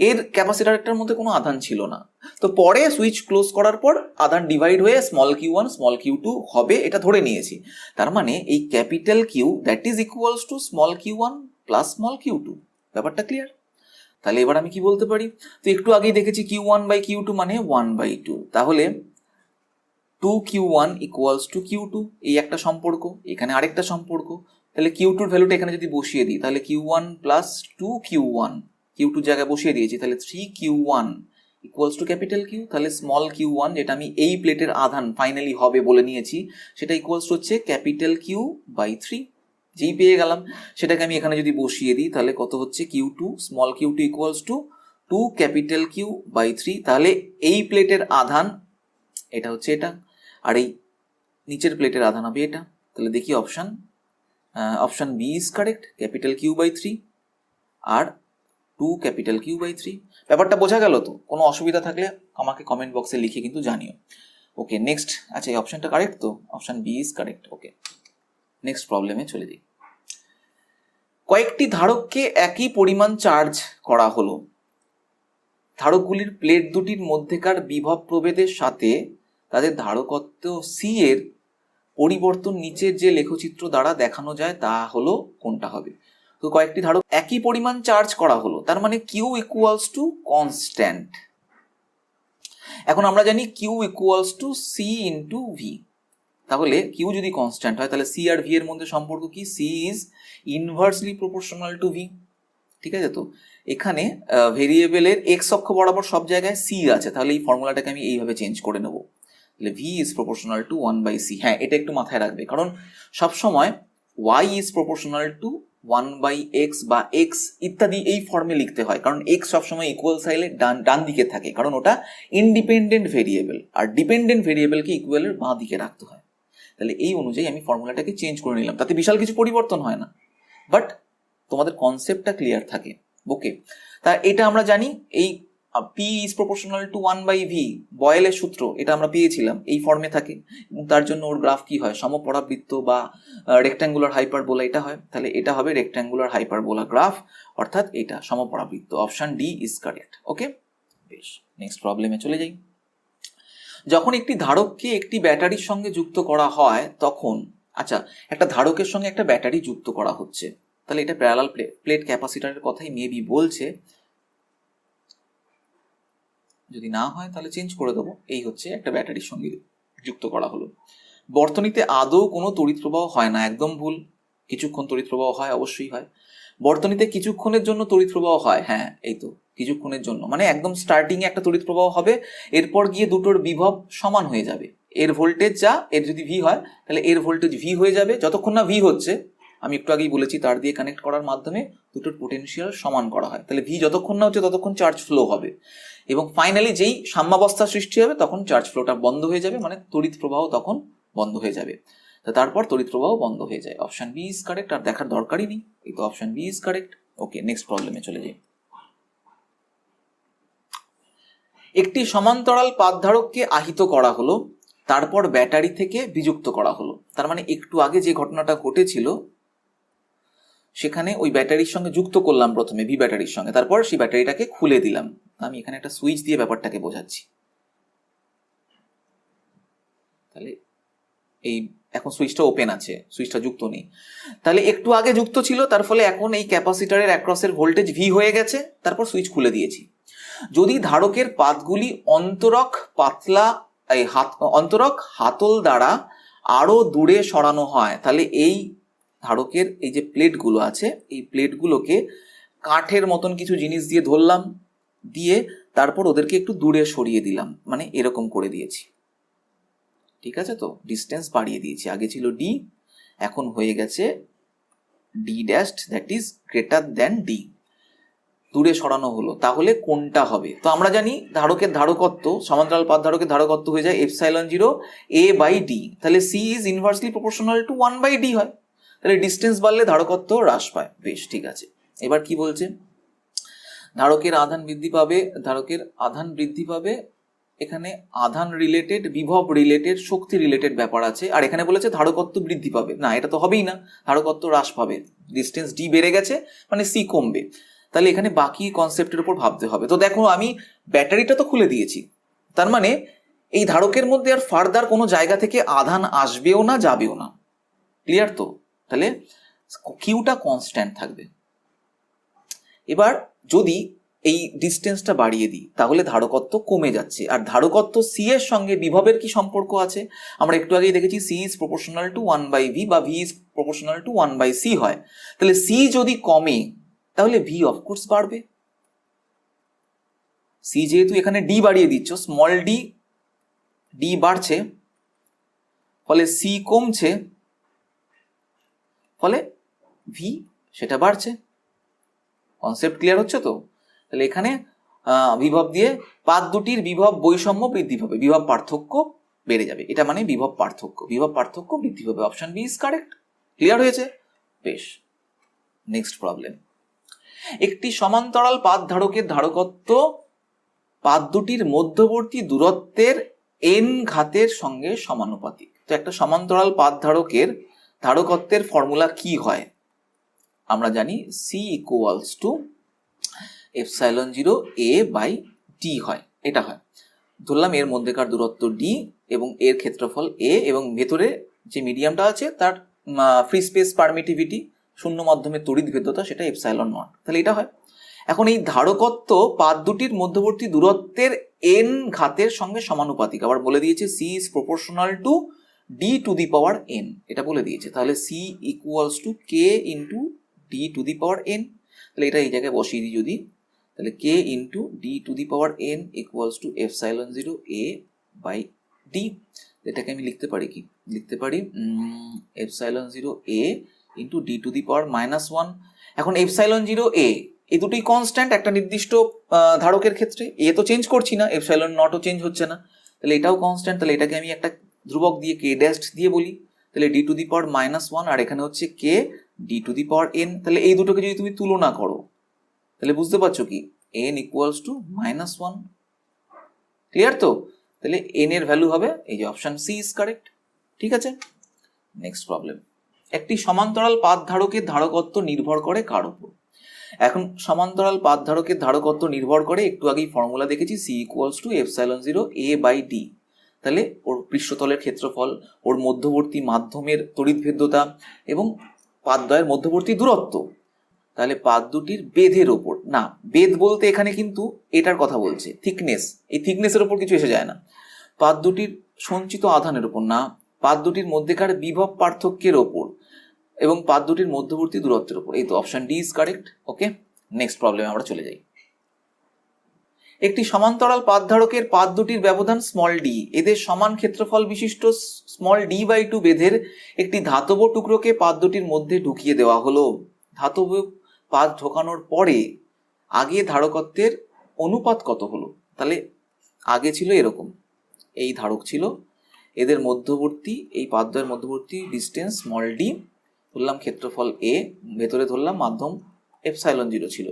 এর ক্যাপাসিটারটার মধ্যে কোনো আধান ছিল না। তো পরে সুইচ ক্লোজ করার পর আধান ডিভাইড হয়ে স্মল Q1 স্মল Q2 হবে, এটা ধরে নিয়েছি। তার মানে এই capital q that is equals to small Q1 plus small Q2। ব্যাপারটা ক্লিয়ার? তাহলে এবার আমি কি বলতে পারি? তো একটু আগেই দেখেছি Q1 বাই Q2 মানে 1/2, তাহলে 2Q1 ইকুয়ালস টু Q2, এই একটা সম্পর্ক, এখানে আরেকটা সম্পর্ক। তাহলে Q2 এর ভ্যালুটা এখানে যদি বসিয়ে দিই, তাহলে Q1 প্লাস 2Q1, Q2 জায়গায় বসিয়ে দিয়েছি, তাহলে 3Q1 equals to capital q. তাহলে স্মল Q1, যেটা আমি এই প্লেটের আধান ফাইনালি হবে বলে নিয়েছি, সেটা ইকুয়ালস হচ্ছে ক্যাপিটাল কিউ বাই 3। যেই পেয়ে গেলাম সেটাকে আমি এখানে যদি বসিয়ে দিই, তাহলে কত হচ্ছে Q2 small Q2 equals to 2 capital Q by 3। তাহলে এই প্লেটের আধান এটা হচ্ছে এটা, আর এই নিচের প্লেটের আধান হবে এটা। তাহলে দেখি option B is correct, capital Q by 3 আর 2 ক্যাপিটাল কিউ বাই 3। ব্যাপারটা বোঝা গেল তো? কোনো অসুবিধা থাকলে আমাকে কমেন্ট বক্সে লিখে কিন্তু জানিও। Okay, next. আচ্ছা, এই অপশনটা কারেক্ট তো? Option B is correct. Okay, next প্রবলেমে চলে যাই। কয়েকটি ধারককে একই পরিমাণ চার্জ করা হলো। ধারকগুলির প্লেট দুটির মধ্যেকার বিভব প্রভেদের সাথে তাদের ধারকত্ব সি এর পরিবর্তন নিচের যে লেখচিত্র দ্বারা দেখানো যায় তা হলো কোনটা হবে? তো কয়েকটি ধারক একই পরিমাণ চার্জ করা হলো, তার মানে কিউ ইকুয়ালস টু কনস্ট্যান্ট। এখন আমরা জানি q equals to c into v. তাহলে কিউ যদি কনস্ট্যান্ট হয়, তাহলে সি আর ভি এর মধ্যে সম্পর্ক কি? C is inversely proportional to v. ঠিক আছে, তো এখানে ভেরিয়েবলের এক্স অক্ষ বরাবর সব জায়গায় সি আছে, তাহলে এই ফর্মুলাটাকে আমি এইভাবে চেঞ্জ করে নেব। তাহলে V is proportional two 1/c। হ্যাঁ, এটা একটু মাথায় রাখবে, কারণ সবসময় Y is proportional two 1/x বা এক্স ইত্যাদি এই ফর্মে লিখতে হয়, কারণ এক্স সবসময় ইকুয়াল সাইলে ডান দিকে থাকে, কারণ ওটা ইন্ডিপেন্ডেন্ট ভেরিয়েবল, আর ডিপেন্ডেন্ট ভেরিয়েবলকে ইকুয়ালের বাঁ দিকে রাখতে হয়। তাহলে এই অনুযায়ী আমি ফর্মুলাটাকে চেঞ্জ করে নিলাম, তাতে বিশাল কিছু পরিবর্তন হয় না, বাট তোমাদের কনসেপ্টটা ক্লিয়ার থাকে। ওকে, তা এটা আমরা জানি, এই P is proportional two 1/v, বয়েলের সূত্র, এটা আমরা পেয়েছিলাম, এই ফর্মে থাকে। এবং তার জন্য ওর গ্রাফ কি হয়? সমপরাবৃত্ত বা রেক্ট্যাঙ্গুলার হাইপারবোলা এটা হয়। তাহলে এটা হবে রেক্ট্যাঙ্গুলার হাইপারবোলা গ্রাফ, অর্থাৎ এটা সমপরাবৃত্ত। Option D is correct. Okay, বেশ, নেক্সট প্রবলেমে চলে যাই। যখন একটি ধারককে একটি ব্যাটারির সঙ্গে যুক্ত করা হয় তখন, আচ্ছা, একটা ধারকের সঙ্গে একটা ব্যাটারি যুক্ত করা হচ্ছে, তাহলে এটা প্যারালাল প্লেট ক্যাপাসিটরের কথাই মেবি বলছে। যদি না হয় তাহলে চেঞ্জ করে দেবো। এই হচ্ছে একটা ব্যাটারির সঙ্গে যুক্ত করা হলো। বর্তনীতে আদৌ কোনো তড়িৎ প্রবাহ হয় না, একদম ভুল। কিছুক্ষণ তড়িৎ প্রবাহ হয়, অবশ্যই হয়। বর্তনীতে কিছুক্ষণের জন্য তড়িৎ প্রবাহ হয়, হ্যাঁ এই তো কিছুক্ষণের জন্য, মানে একদম স্টার্টিং এ একটা তড়িৎ প্রবাহ হবে, এরপর গিয়ে দুটোর বিভব সমান হয়ে যাবে। এর ভোল্টেজ যা, এর যদি ভি হয় তাহলে এর ভোল্টেজ ভি হয়ে যাবে। যতক্ষণ না ভি হচ্ছে, আমি একটু আগেই বলেছি তার দিয়ে কানেক্ট করার মাধ্যমে দুটোর পোটেনশিয়াল সমান করা হয়, তাহলে ভি যতক্ষণ না হচ্ছে ততক্ষণ চার্জ ফ্লো হবে, এবং ফাইনালি যেই সাম্যাবস্থা সৃষ্টি হবে তখন চার্জ ফ্লোটা বন্ধ হয়ে যাবে, মানে তড়িৎ প্রবাহ তখন বন্ধ হয়ে যাবে। তো তারপর তড়িৎ প্রবাহ বন্ধ হয়ে যায়। অপশন বি ইজ কারেক্ট, আর দেখার দরকারই নেই, এই তো option B is correct. Okay, next প্রবলেমে চলে যাই। একটি সমান্তরাল পাতধারককে আহিত করা হলো, তারপর ব্যাটারি থেকে বিযুক্ত করা হলো। তার মানে একটু আগে যে ঘটনাটা ঘটেছিল সেখানে ওই ব্যাটারির সঙ্গে যুক্ত করলাম প্রথমে, ভি ব্যাটারির সঙ্গে, তারপর সেই ব্যাটারিটাকে খুলে দিলাম। আমি এখানে একটা সুইচ দিয়ে ব্যাপারটাকে বোঝাচ্ছি। তাহলে এই এখন সুইচটা ওপেন আছে, সুইচটা যুক্ত নেই। তাহলে একটু আগে যুক্ত ছিল, তার ফলে এখন এই ক্যাপাসিটরের অ্যাক্রসের ভোল্টেজ ভি হয়ে গেছে, তারপর সুইচ খুলে দিয়েছি। যদি ধারকের পাতগুলি অন্তরক হাতল দ্বারা আরো দূরে সরানো হয়, তাহলে এই ধারকের এই যে প্লেটগুলো আছে, এই প্লেটগুলোকে কাঠের মতন কিছু জিনিস দিয়ে ধরলাম, দিয়ে তারপর ওদেরকে একটু দূরে সরিয়ে দিলাম, মানে এরকম করে দিয়েছি। ঠিক আছে, তো ডিস্টেন্স বাড়িয়ে দিয়েছি, আগে ছিল ডি, এখন হয়ে গেছে D dash, that is greater than D, দূরে সরানো হলো। তাহলে কোনটা হবে? তো আমরা জানি ধারকের ধারকত্ব, সমান্তরাল পাত ধারকের ধারকত্ব হয়ে যায় এপসাইলন 0 a বাই ডি, তাহলে c is inversely proportional to 1 by d হয়, তাহলে ডিস্টেন্স বাড়লে ধারকত্ব হ্রাস পায়। বেশ, ঠিক আছে। এবার কি বলছে? ধারকের আধান বৃদ্ধি পাবে, এখানে আধান রিলেটেড, বিভব রিলেটেড, শক্তি রিলেটেড ব্যাপার আছে, আর এখানে বলেছে ধারকত্ব বৃদ্ধি পাবে, না এটা তো হবেই না, ধারকত্ব হ্রাস পাবে, ডিস্টেন্স ডি বেড়ে গেছে মানে সি কমবে, তাহলে এখানে বাকি কনসেপ্টের উপর ভাবতে হবে। তো দেখো আমি ব্যাটারিটা তো খুলে দিয়েছি, তার মানে এই ধারকের মধ্যে আর ফার্দার কোনো জায়গা থেকে আধান আসবেও না, যাবেও না। ক্লিয়ার তো? তাহলে কিউটা কনস্ট্যান্ট থাকবে। এবার যদি এই ডিস্টেন্সটা বাড়িয়ে দিই তাহলে ধারকত্ব কমে যাচ্ছে, আর ধারকত্ব সি এর সঙ্গে বিভবের কি সম্পর্ক আছে? আমরা একটু আগেই দেখেছি C is proportional to 1 by V, বা V is proportional to 1 by C হয়। তাহলে সি যদি কমে তাহলে ভি অফকোর্স বাড়বে। সি যেহেতু এখানে ডি বাড়িয়ে দিচ্ছ, স্মল ডি বাড়ছে, ফলে সি কমছে, ফলে ভি সেটা বাড়ছে। কনসেপ্ট ক্লিয়ার হচ্ছে তো? তাহলে এখানে বিভব দিয়ে পাত দুটির বিভব বৈষম্য বৃদ্ধি পাবে, বিভব পার্থক্য বেড়ে যাবে, এটা মানে বিভব পার্থক্য বৃদ্ধি পাবে। Option B is correct. Clear হয়েছে? বেশ, নেক্সট প্রবলেম। একটি সমান্তরাল পাত ধারকের ধারকত্ব পাত দুটির মধ্যবর্তী দূরত্বের n ঘাতের সঙ্গে সমানুপাতিক। তো একটা সমান্তরাল পাত ধারকের ধারকত্বের ফর্মুলা কি হয়? আমরা জানি c equals to epsilon 0 a by d হয়, এটা হয়। ধরলাম এর মধ্যেকার দূরত্ব ডি এবং এর ক্ষেত্রফল a, এবং ভেতরে যে মিডিয়ামটা আছে তার ফ্রি স্পেস পারমিটিভিটি, শূন্য মাধ্যমে তড়িৎ ভেদ্যতা, সেটা এপসাইলন নট। তাহলে এটা হয়। এখন এই ধারকত্ব পাত দুটির মধ্যবর্তী দূরত্বের n ঘাতের সঙ্গে সমানুপাতিক। আবার বলে দিয়েছে C is proportional to D to the power n, এটা বলে দিয়েছে। তাহলে C equals to K into D to the power n। তাহলে এটা এই জায়গায় বসিয়ে দিই যদি, তাহলে K into D to the power n equals to epsilon 0 a by D. এটাকে আমি লিখতে পারি কি? লিখতে পারি epsilon 0 a into D to the power -1। এখন এপসাইলন 0 a এই দুটোই কনস্ট্যান্ট একটা নির্দিষ্ট ধারকের ক্ষেত্রে, এ তো চেঞ্জ করছি না, এপসাইলন নটও চেঞ্জ হচ্ছে না, তাহলে এটাও কনস্ট্যান্ট। তাহলে এটাকে আমি একটা ধ্রুবক দিয়ে কে ড্যাশ দিয়ে বলি, তাহলে ডি টু দি পাওয়ার -1, আর এখানে হচ্ছে K D to the power n। তাহলে এই দুটোকে যদি তুমি তুলনা করো তাহলে বুঝতে পারছো কি n ইকুয়ালস টু -1। ক্লিয়ার তো? তাহলে n এর ভ্যালু হবে এই যে অপশন সি ইজ কারেক্ট। ঠিক আছে, নেক্সট প্রবলেম। একটি সমান্তরাল পাত ধারকের ধারকত্ব নির্ভর করে কার উপর? এখন সমান্তরাল পাত ধারকের ধারকত্ব নির্ভর করে, একটু আগেই ফর্মুলা দেখেছি, c equals to epsilon 0 a by d. তাহলে ওর পৃষ্ঠতলের ক্ষেত্রফল, ওর মধ্যবর্তী মাধ্যমের তড়িৎভেদ্যতা এবং পাতদ্বয়ের মধ্যবর্তী দূরত্ব। তাহলে পাত দুটির বেধের ওপর, না বেধ বলতে এখানে কিন্তু এটার কথা বলছে, থিকনেস, এই থিকনেসের ওপর কিছু এসে যায় না। পাত দুটির সঞ্চিত আধানের উপর না, পাত দুটির মধ্যেকার বিভব পার্থক্যের ওপর এবং পাত দুটির মধ্যবর্তী দূরত্বের উপর। এই তো option D is correct. Okay, next প্রবলেমে আমরা চলে যাই। একটি সমান্তরাল পাত ধারকের পাত দুটির ব্যবধান স্মল ডি, এদের সমান ক্ষেত্রফল বিশিষ্ট স্মল d/2 বেধের একটি ধাতব টুকরোকে পাত দুটির মধ্যে ঢুকিয়ে দেওয়া হলো। ধাতব পাত ঢোকানোর পরে আগে ধারকত্বের অনুপাত কত হলো? তাহলে আগে ছিল এরকম, এই ধারক ছিল, এদের মধ্যবর্তী এই পাতদ্বয়ের মধ্যবর্তী ডিস্টেন্স স্মল ডি, ধরলাম ক্ষেত্রফল এ, ভেতরে ধরলাম মাধ্যম এপসাইলন 0 ছিল।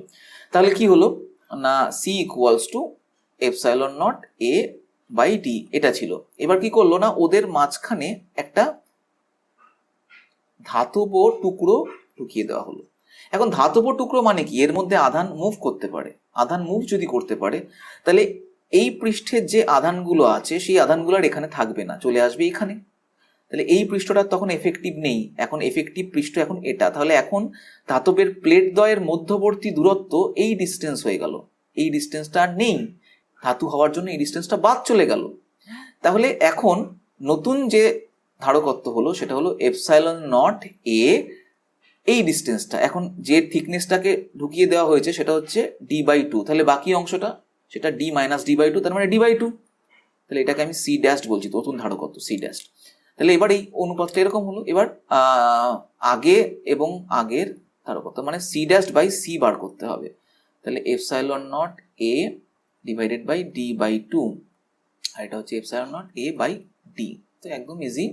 তাহলে কি হলো না, c equals to epsilon not a by D, এটা ছিল। এবার কি করলো না, ওদের মাঝখানে একটা ধাতব টুকরো ঢুকিয়ে দেওয়া হলো। এখন ধাতব টুকরো মানে কি, এর মধ্যে আধান মুভ করতে পারে। আধান মুভ যদি করতে পারে তাহলে এই পৃষ্ঠের যে আধানগুলো আছে সেই আধানগুলো আর এখানে থাকবে না, চলে আসবে এখানে। তাহলে এই পৃষ্ঠটা তখন এফেক্টিভ নেই, এখন এফেক্টিভ পৃষ্ঠ এখন এটা। তাহলে এখন ধাতবের প্লেট দ্বয়ের মধ্যবর্তী দূরত্ব এই ডিস্টেন্স হয়ে গেল, এই ডিস্টেন্সটা আর নেই, ধাতু হওয়ার জন্য এই ডিস্টেন্সটা বাদ চলে গেল। তাহলে এখন নতুন যে ধারকত্ব হলো সেটা হলো এপসাইলন নট এ, এই ডিস্টেন্সটা এখন যে থিকনেসটাকে ঢুকিয়ে দেওয়া হয়েছে সেটা হচ্ছে d/2, তাহলে বাকি অংশটা সেটা d - d/2, তার মানে d/2। তাহলে এটাকে আমি সি ড্যাশ বলছি, নতুন ধারকত্ব সি ড্যাশ। তাহলে এবার এই অনুপাতটা এরকম হলো। এবার আগে এবং আগের ধারকত্ব মানে সি ড্যাশ বাই সি বার করতে হবে। তাহলে epsilon not a divided by d/2, আর এটা হচ্ছে epsilon not a by D. তো একদম ইজি।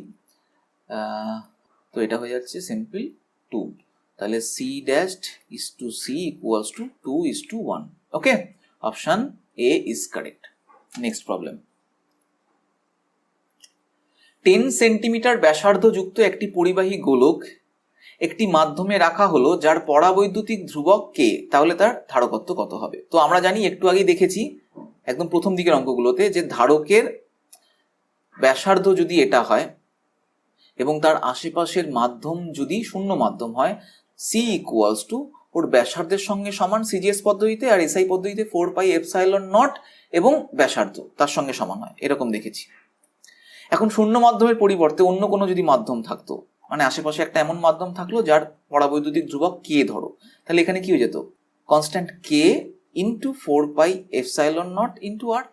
তো এটা হয়ে যাচ্ছে সিম্পল 2। তাহলে c dash is to c equals to 2:1। Okay, option a is correct. Next problem. 10 centimetre ব্যাসার্ধ যুক্ত একটি পরিবাহী গোলক একটি মাধ্যমে রাখা হলো যার পরাবৈদ্যুতিক ধ্রুবক কে, তাহলে তার ধারকত্ব কত হবে? তো আমরা জানি, একটু আগেই দেখেছি একদম প্রথম দিকের অঙ্কগুলোতে, যে ধারকের ব্যাসার্ধ যদি এটা হয় এবং তার আশেপাশের মাধ্যম যদি শূন্য মাধ্যম হয়, সি ইকুয়ালস টু ওর ব্যাসার্ধের সঙ্গে সমান সিজিএস পদ্ধতিতে, আর এসআই পদ্ধতিতে 4 এপসাইলন নট এবং ব্যাসার্ধ তার সঙ্গে সমান হয়, এরকম দেখেছি। এখন শূন্য মাধ্যমের পরিবর্তে অন্য কোনো যদি মাধ্যম থাকতো, মানে আশেপাশে একটা এমন মাধ্যম থাকলো যার পরাবৈদ্যুতিক ধ্রুবক কে ধরো, তাহলে এখানে কি হয়ে যেত, constant K into 4 epsilon nought into R.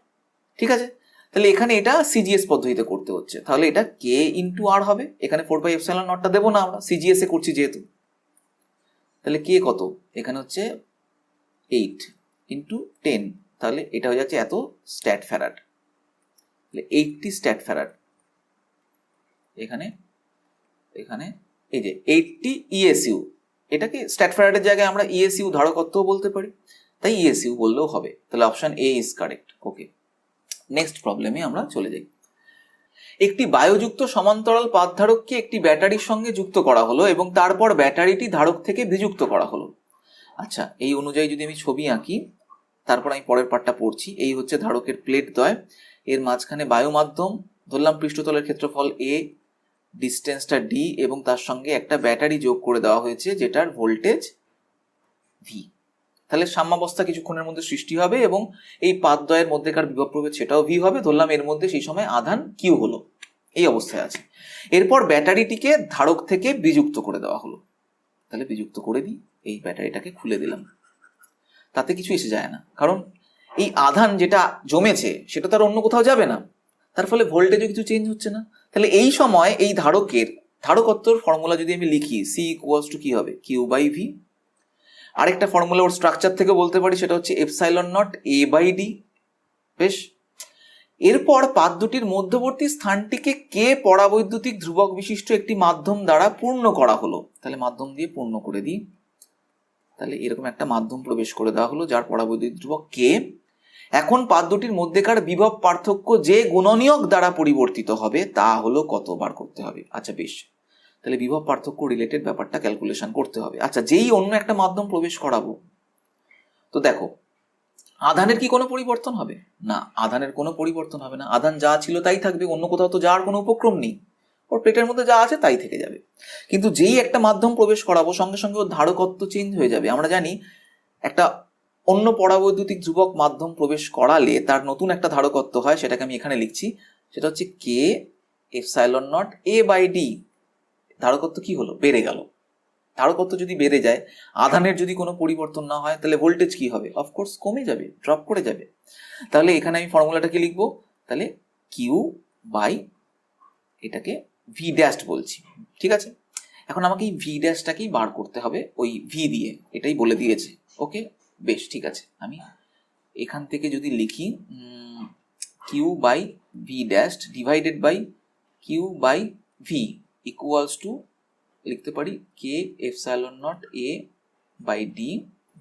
ঠিক আছে, তাহলে এখানে এটা সিজিএস পদ্ধতিতে করতে হচ্ছে, তাহলে এটা কে ইন্টু আর হবে। এখানে 4 এপসাইলন নটটা দেবো না, আমরা সিজিএস এ করছি যেহেতু। তাহলে কে কত, এখানে হচ্ছে 8 ইন্টু 10, তাহলে এটা হয়ে যাচ্ছে এত স্ট্যাট ফ্যারাড। তাহলে 80 স্ট্যাট ফ্যারাড। এখানে এখানে এই যে 80 ইএসইউ, এটাকে স্ট্যাট ফ্যারাডের জায়গায় আমরা ইএসইউ ধারকত্বও বলতে পারি, তাই ইএসইউ বললেও হবে। তাহলে option a is correct. Okay, next প্রবলেমে আমরা চলে যাই। একটি বায়ুযুক্ত সমান্তরাল পাত ধারককে একটি ব্যাটারির সঙ্গে যুক্ত করা হলো এবং তারপর ব্যাটারিটি ধারক থেকে বিযুক্ত করা হলো। আচ্ছা, এই অনুযায়ী যদি আমি ছবি আঁকি, তারপর আমি পরের পার্টটা পড়ছি। এই হচ্ছে ধারকের প্লেট দ্বয়, এর মাঝখানে বায়ু মাধ্যম, ধরলাম পৃষ্ঠতলের ক্ষেত্রফল এ, ডিস্টেন্সটা ডি, এবং তার সঙ্গে একটা ব্যাটারি যোগ করে দেওয়া হয়েছে যেটার ভোল্টেজ ভি। তাহলে সাম্যাবস্থা কিছুক্ষণের মধ্যে সৃষ্টি হবে এবং এই পাতদ্বয়ের মধ্যেকার বিভব প্রভেদ সেটাও ভি হবে। ধরলাম এর মধ্যে সেই সময় আধান কিউ হলো, এই অবস্থায় আছে। এরপর ব্যাটারিটিকে ধারক থেকে বিযুক্ত করে দেওয়া হলো। তাহলে বিযুক্ত করে দিই, এই ব্যাটারিটাকে খুলে দিলাম, তাতে কিছু এসে যায় না, কারণ এই আধান যেটা জমেছে সেটা তার অন্য কোথাও যাবে না, তার ফলে ভোল্টেজও কিছু চেঞ্জ হচ্ছে না। তাহলে এই সময় এই ধারকের ধারকত্বর ফর্মুলা যদি আমি লিখি, সি ইকুয়ালস টু কি হবে, কিউ বাই ভি। আরেকটা ফর্মুলা ওর স্ট্রাকচার থেকে বলতে পারি, সেটা হচ্ছে epsilon not a by d. বেশ, এরপর পাত দুটির মধ্যবর্তী স্থানটিকে কে পরাবৈদ্যুতিক ধ্রুবক বিশিষ্ট একটি মাধ্যম দ্বারা পূর্ণ করা হলো। তাহলে মাধ্যম দিয়ে পূর্ণ করে দিই। তাহলে এরকম একটা মাধ্যম প্রবেশ করে দেওয়া হলো যার পরাবৈদ্যুতিক ধ্রুবক কে। এখন পাত দুটির মধ্যেকার বিভব পার্থক্য যে গুণনীয়ক দ্বারা পরিবর্তিত হবে তা হলো কত বার করতে হবে। আচ্ছা বেশ, তাহলে বিভব পার্থক্য রিলেটেড ব্যাপারটা ক্যালকুলেশন করতে হবে। আচ্ছা, যেই অন্য একটা মাধ্যম প্রবেশ করাবো, তো দেখো আধানের কি কোনো পরিবর্তন হবে না, আধানের কোনো পরিবর্তন হবে না, আধান যা ছিল তাই থাকবে, অন্য কোথাও তো যাওয়ার কোনো উপক্রম নেই, ওর প্লেটের মধ্যে যা আছে তাই থেকে যাবে। কিন্তু যেই একটা মাধ্যম প্রবেশ করাবো সঙ্গে সঙ্গে ওর ধারকত্ব চেঞ্জ হয়ে যাবে। আমরা জানি একটা অন্য পরাবৈদ্যুতিক ধ্রুবক মাধ্যম প্রবেশ করালে তার নতুন একটা ধারকত্ব হয়, সেটাকে আমি এখানে লিখছি সেটা হচ্ছে K epsilon not a by D. ধারকত্ব কি হলো? বেড়ে গেল। ধারকত্ব যদি বেড়ে যায়, আধানের যদি কোনো পরিবর্তন না হয়, তাহলে ভোল্টেজ কি হবে? অফকোর্স কমে যাবে, ড্রপ করে যাবে। তাহলে এখানে আমি ফর্মুলাটা কি লিখবো? তাহলে কিউ বাই এটাকে ভি ড্যাশড বলছি, ঠিক আছে? এখন আমাকে এই ভি ড্যাশটাকেই বার করতে হবে ওই ভি দিয়ে, এটাই বলে দিয়েছে। ওকে, বেশ, ঠিক আছে। আমি এখান থেকে যদি লিখি Q by V dashed divided by Q by V equals to লিখতে পারি K epsilon not a by D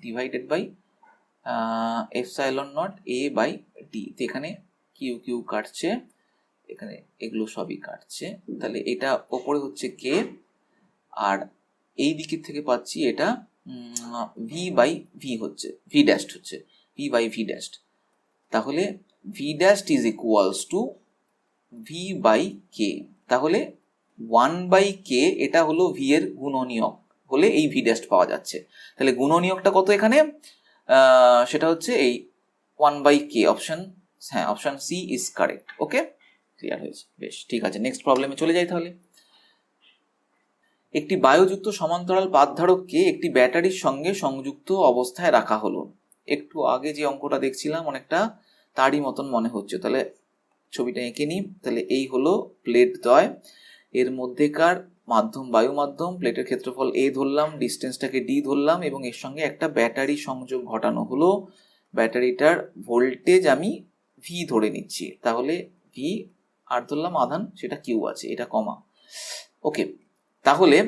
divided by epsilon not a by D. তো এখানে কিউ কিউ কাটছে, এখানে এগুলো সবই কাটছে। তাহলে এটা ওপরে হচ্ছে কে, আর এই দিকের থেকে পাচ্ছি এটা ভি বাই ভি হচ্ছে, ভি ড্যাশড হচ্ছে ভি বাই ভি ড্যাশড। তাহলে V dashed is equals to V by K. তাহলে 1/k এটা হলো ভি এর গুণনীয়ক হলে এই ভি ড্যাশড পাওয়া যাচ্ছে। তাহলে গুণনীয়কটা কত এখানে? সেটা হচ্ছে এই 1/k। অপশন, হ্যাঁ, option C is correct. Okay, clear হয়েছে, বেশ, ঠিক আছে। নেক্সট প্রবলেমে চলে যাই তাহলে। একটি বায়ুযুক্ত সমান্তরাল পাতধারককে একটি ব্যাটারির সঙ্গে সংযুক্ত অবস্থায় রাখা হলো। একটু আগে যে অঙ্কটা দেখছিলাম অনেকটা তারই মতন মনে হচ্ছে। তাহলে ছবিটা এঁকে নিই। তাহলে এই হলো প্লেট দ্বয়, এর মধ্যেকার মাধ্যম বায়ু মাধ্যম, প্লেটের ক্ষেত্রফল এ ধরলাম, ডিস্টেন্সটাকে ডি ধরলাম, এবং এর সঙ্গে একটা ব্যাটারি সংযোগ ঘটানো হলো। ব্যাটারিটার ভোল্টেজ আমি ভি ধরে নিচ্ছি, তাহলে ভি আর ধরলাম আধান, সেটা কিউ আছে, এটা কমা। ওকে, তাহলে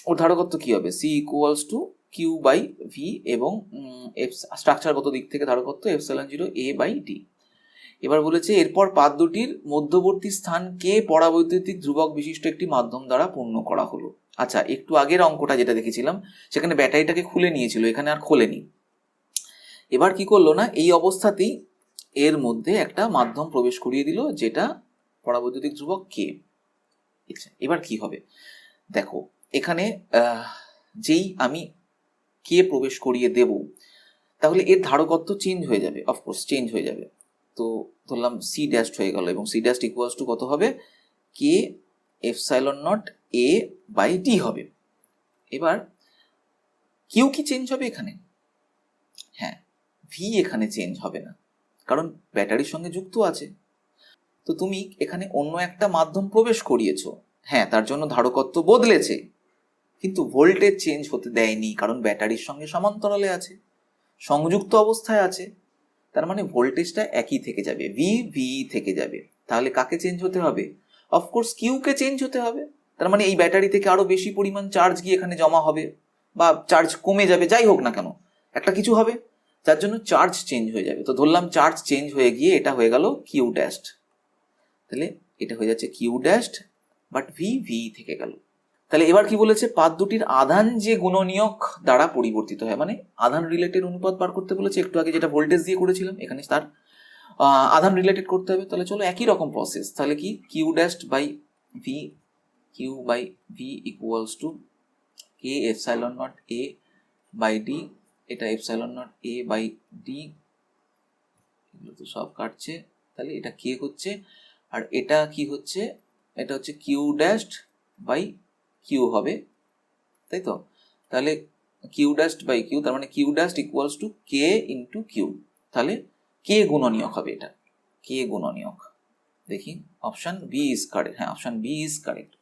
ওর ধারকত্ব কি হবে? C equals to q by v, এবং স্ট্রাকচারগত দিক থেকে ধারকত্ব এপসাইলন 0 এ বাই ডি। এবার বলেছে এরপর পাত দুটির মধ্যবর্তী স্থানকে পরাবৈদ্যুতিক ধ্রুবক বিশিষ্ট একটি মাধ্যম দ্বারা পূর্ণ করা হলো। আচ্ছা, একটু আগের অঙ্কটা যেটা দেখেছিলাম সেখানে ব্যাটারিটাকে খুলে নিয়েছিল, এখানে আর খোলেনি। এবার কি করলো না, এই অবস্থাতেই এর মধ্যে একটা মাধ্যম প্রবেশ করিয়ে দিল যেটা পরাবৈদ্যুতিক ধ্রুবক কে। এবার কি হবে দেখো, এখানে যেই আমি কে প্রবেশ করিয়ে দেব, তাহলে এর ধারকত্ব চেঞ্জ হয়ে যাবে, অফকোর্স চেঞ্জ হয়ে যাবে। তো ধরলাম সি ড্যাশড হয়ে গেল, এবং সি ড্যাশড ইকুয়ালস টু কত হবে? K epsilon not a by D হবে। এবার কিউ কি চেঞ্জ হবে এখানে? হ্যাঁ, ভি এখানে চেঞ্জ হবে না, কারণ ব্যাটারির সঙ্গে যুক্ত আছে। তো তুমি এখানে অন্য একটা মাধ্যম প্রবেশ করিয়েছো, হ্যাঁ, তার জন্য ধারকত্ব বদলেছে, কিন্তু ভোল্টেজ চেঞ্জ হতে দেয়নি, কারণ ব্যাটারির সঙ্গে সমান্তরালে আছে, সংযুক্ত অবস্থায় আছে। তার মানে ভোল্টেজটা একই থেকে যাবে, ভি ভি থেকে যাবে। তাহলে কাকে চেঞ্জ হতে হবে? অফকোর্স কিউকে চেঞ্জ হতে হবে। তার মানে এই ব্যাটারি থেকে আরো বেশি পরিমাণ চার্জ গিয়ে এখানে জমা হবে, বা চার্জ কমে যাবে, যাই হোক না কেন একটা কিছু হবে, যার জন্য চার্জ চেঞ্জ হয়ে যাবে। তো ধরলাম চার্জ চেঞ্জ হয়ে গিয়ে এটা হয়ে গেল কিউ ড্যাশড। তাহলে এটা হয়ে যাচ্ছে q dashed, but v v থেকে গেল। তাহলে এবার কি বলেছে? পাত দুটির আধান যে গুণনীয়ক দ্বারা পরিবর্তিত হয়, মানে আধান রিলেটেড অনুপাত বার করতে বলেছে। একটু আগে যেটা ভোল্টেজ দিয়ে করেছিলাম, এখানে তার আধান রিলেটেড করতে হবে। তাহলে চলো একই রকম প্রসেস। তাহলে কি Q dashed by V, Q by V equals to K epsilon not a by D, এটা epsilon not a by D, এগুলো তো সব কাটছে। তাহলে এটা কে হচ্ছে, আর এটা কি হচ্ছে? এটা হচ্ছে কিউ ড্যাশড বাই কিউ হবে, তাই তো? তাহলে কিউ ড্যাশড বাই কিউ, তার মানে q dashed equals to K into q. তাহলে কে গুণনীয়ক হবে, এটা কে গুণনীয়ক। দেখি, অপশন বি ইজ কারেক্ট। হ্যাঁ, অপশন বি ইজ কারেক্ট।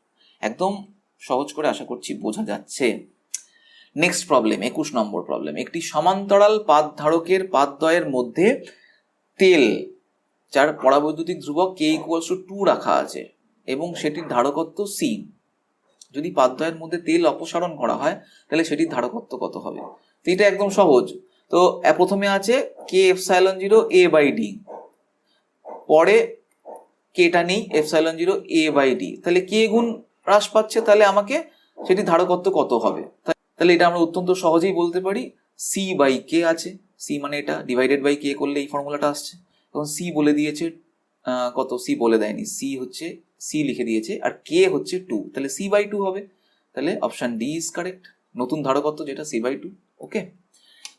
একদম সহজ করে আশা করছি বোঝা যাচ্ছে। Next problem, 21 number problem. একটি সমান্তরাল পাতধারকের পাতদ্বয়ের মধ্যে তেল যার পরাবৈদ্যুতিক ধ্রুবক কে ইকুয়ালস টু 2 রাখা আছে, এবং সেটির ধারকত্ব সি। যদি পাতদ্বয়ের মধ্যে তেল অপসারণ করা হয় তাহলে সেটির ধারকত্ব কত হবে? তো এটা একদম সহজ। তো প্রথমে আছে কে এপসাইলন 0 এ বাই ডি, পরে কেটা নেই, এপসাইলন 0 এ বাই ডি। তাহলে কে গুণ হ্রাস পাচ্ছে, তাহলে আমাকে সেটি ধারকত্ব কত হবে? তাহলে এটা আমরা অত্যন্ত সহজেই বলতে পারি সি বাই কে আছে। সি মানে এটা ডিভাইডেড বাই কে করলে এই ফর্মুলাটা আসছে। এখন সি বলে দিয়েছে কত? সি বলে দেয়নি, সি হচ্ছে সি লিখে দিয়েছে, আর কে হচ্ছে 2, তাহলে সি বাই 2 হবে। তাহলে অপশন ডি ইজ কারেক্ট, নতুন ধারকত্ব যেটা c by 2। Okay,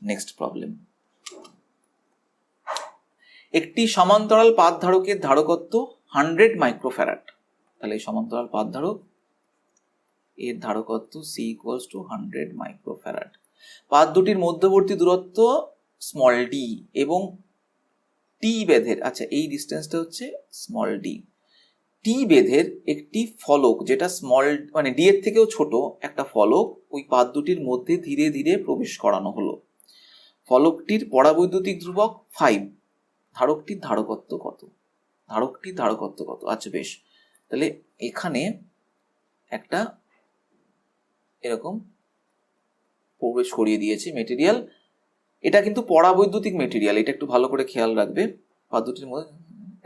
next problem. একটি সমান্তরাল পাতধারকের ধারকত্ব 100 মাইক্রোফ্যারাড। তাহলে এই সমান্তরাল পাত ধারক এর ধারকত্ব সি ইকুয়ালস টু 100 মাইক্রোফ্যারাড। পাত দুটির মধ্যবর্তী দূরত্ব স্মল ডি এবং টি বেধের, আচ্ছা এই ডিস্টেন্সটা হচ্ছে স্মল ডি, টি বেধের একটি ফলক যেটা স্মল মানে ডি এর থেকেও ছোট একটা ফলক ওই পাত দুটির মধ্যে ধীরে ধীরে প্রবেশ করানো হলো। ফলকটির পরাবৈদ্যুতিক ধ্রুবক 5, ধারকটির ধারকত্ব কত? ধারকটির ধারকত্ব কত? আচ্ছা বেশ, তাহলে এখানে একটা এরকম প্রবেশ করিয়ে দিয়েছে মেটেরিয়াল। এটা কিন্তু পরাবৈদ্যুতিক মেটেরিয়াল, এটা একটু ভালো করে খেয়াল রাখবে। পাত দুটির মধ্যে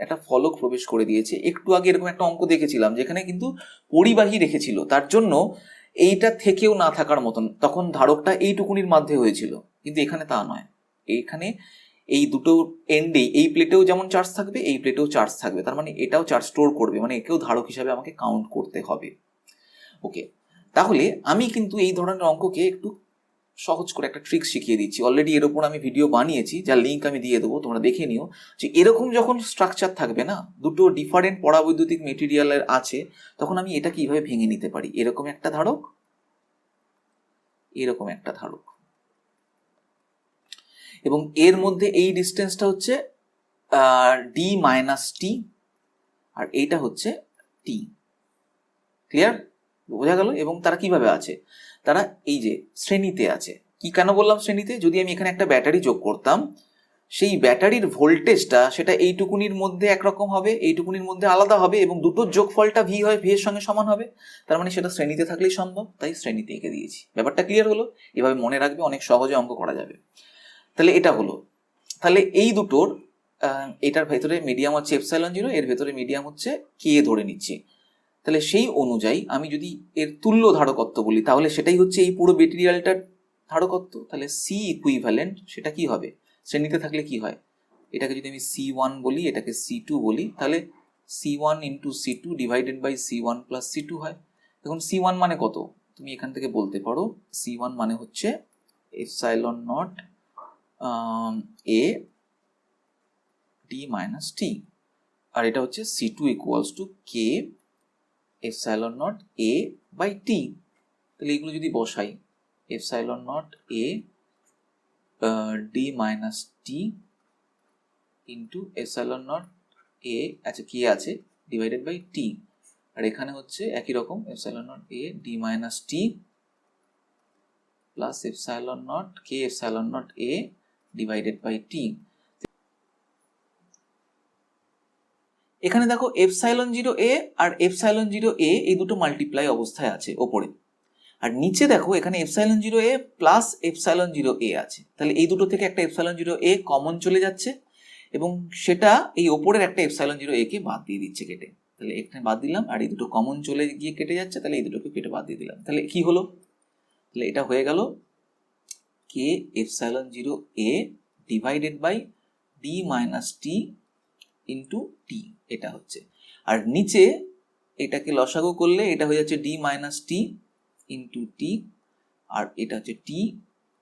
একটা ফলক প্রবেশ করে দিয়েছে। একটু আগে এরকম একটা অঙ্ক দেখেছিলাম যেখানে কিন্তু পরিবাহী রেখেছিল, তার জন্য এইটা থেকেও না থাকার মতন, তখন ধারকটা এইটুকুনির মধ্যে হয়েছিল, কিন্তু এখানে তা নয়। এইখানে এই দুটো এন্ডেই, এই প্লেটেও যেমন চার্জ থাকবে এই প্লেটেও চার্জ থাকবে, তার মানে এটাও চার্জ স্টোর করবে, মানে একেও ধারক হিসাবে আমাকে কাউন্ট করতে হবে। ওকে, তাহলে আমি কিন্তু এই ধরনের অঙ্ককে একটু সহজ করে একটা ট্রিক্স শিখিয়ে দিচ্ছি। অলরেডি এর উপর আমি ভিডিও বানিয়েছি, যার লিঙ্ক আমি দিয়ে দেবো, তোমরা দেখে নিও। যে এরকম যখন স্ট্রাকচার থাকবে না, দুটো ডিফারেন্ট পরাবৈদ্যুতিক মেটেরিয়ালের আছে, তখন আমি এটা কিভাবে ভেঙে নিতে পারি। এরকম একটা ধারক, এরকম একটা ধারক, এবং এর মধ্যে এই ডিস্টেন্সটা হচ্ছে ডি মাইনাস টি, আর এইটা হচ্ছে টি। ক্লিয়ার? বোঝা গেল? এবং তারা কিভাবে আছে? তারা এই যে শ্রেণীতে আছে। কি কেন বললাম শ্রেণীতে? যদি আমি এখানে একটা ব্যাটারি যোগ করতাম, সেই ব্যাটারির ভোল্টেজটা সেটা এইটুকুনির মধ্যে একরকম হবে, এইটুকুনির মধ্যে আলাদা হবে, এবং দুটোর যোগফলটা ভি হয়, ভি এর সঙ্গে সমান হবে। তার মানে সেটা শ্রেণীতে থাকলেই সম্ভব, তাই শ্রেণীতে এঁকে দিয়েছি। ব্যাপারটা ক্লিয়ার হলো? এভাবে মনে রাখবে, অনেক সহজে অঙ্ক করা যাবে। তাহলে এটা হলো, তাহলে এই দুটোর এটার ভেতরে মিডিয়াম হচ্ছে এপসাইলন 0, এর ভেতরে মিডিয়াম হচ্ছে কে ধরে নিচ্ছি। তাহলে সেই অনুযায়ী আমি যদি এর তুল্য ধারকত্ব বলি, তাহলে সেটাই হচ্ছে এই পুরো মেটেরিয়ালটার ধারকত্ব। তাহলে সি ইকুইভ্যালেন্ট সেটা কি হবে? শ্রেণীতে থাকলে কি হয়, এটাকে যদি আমি C1 বলি, এটাকে C2 বলি, তাহলে C1 into C2 divided by C1 plus C2 হয়। এখন C1 মানে কত? তুমি এখান থেকে বলতে পারো C1 মানে হচ্ছে epsilon not A D minus T, আর এটা হচ্ছে C2 equals to K epsilon not a by T. তাহলে এগুলো যদি বসাই, epsilon not A D minus T into epsilon not A, আচ্ছা কে আছে, ডিভাইডেড বাই টি, আর এখানে হচ্ছে একই রকম epsilon not A D minus T plus epsilon nought K epsilon not a divided by T. এখানে দেখো এপসাইলন 0 এ আর এপসাইলন 0 এ এই দুটো মাল্টিপ্লাই অবস্থায় আছে ওপরে, আর নিচে দেখো এখানে এপসাইলন 0 এ প্লাস এপসাইলন 0 এ আছে। তাহলে এই দুটো থেকে একটা এপসাইলন 0 এ কমন চলে যাচ্ছে, এবং সেটা এই ওপরের একটা এপসাইলন 0 এ কে বাদ দিয়ে দিচ্ছে কেটে। তাহলে এখানে বাদ দিলাম, আর এই দুটো কমন চলে গিয়ে কেটে যাচ্ছে, তাহলে এই দুটোকে কেটে বাদ দিয়ে দিলাম। তাহলে কি হলো? তাহলে এটা হয়ে গেল K epsilon 0 A divided by D minus T into T, এটা হচ্ছে। আর নিচে এটাকে লসাগু করলে এটা হয়ে যাচ্ছে ডি মাইনাস টি ইন্টু টি, আর এটা হচ্ছে টি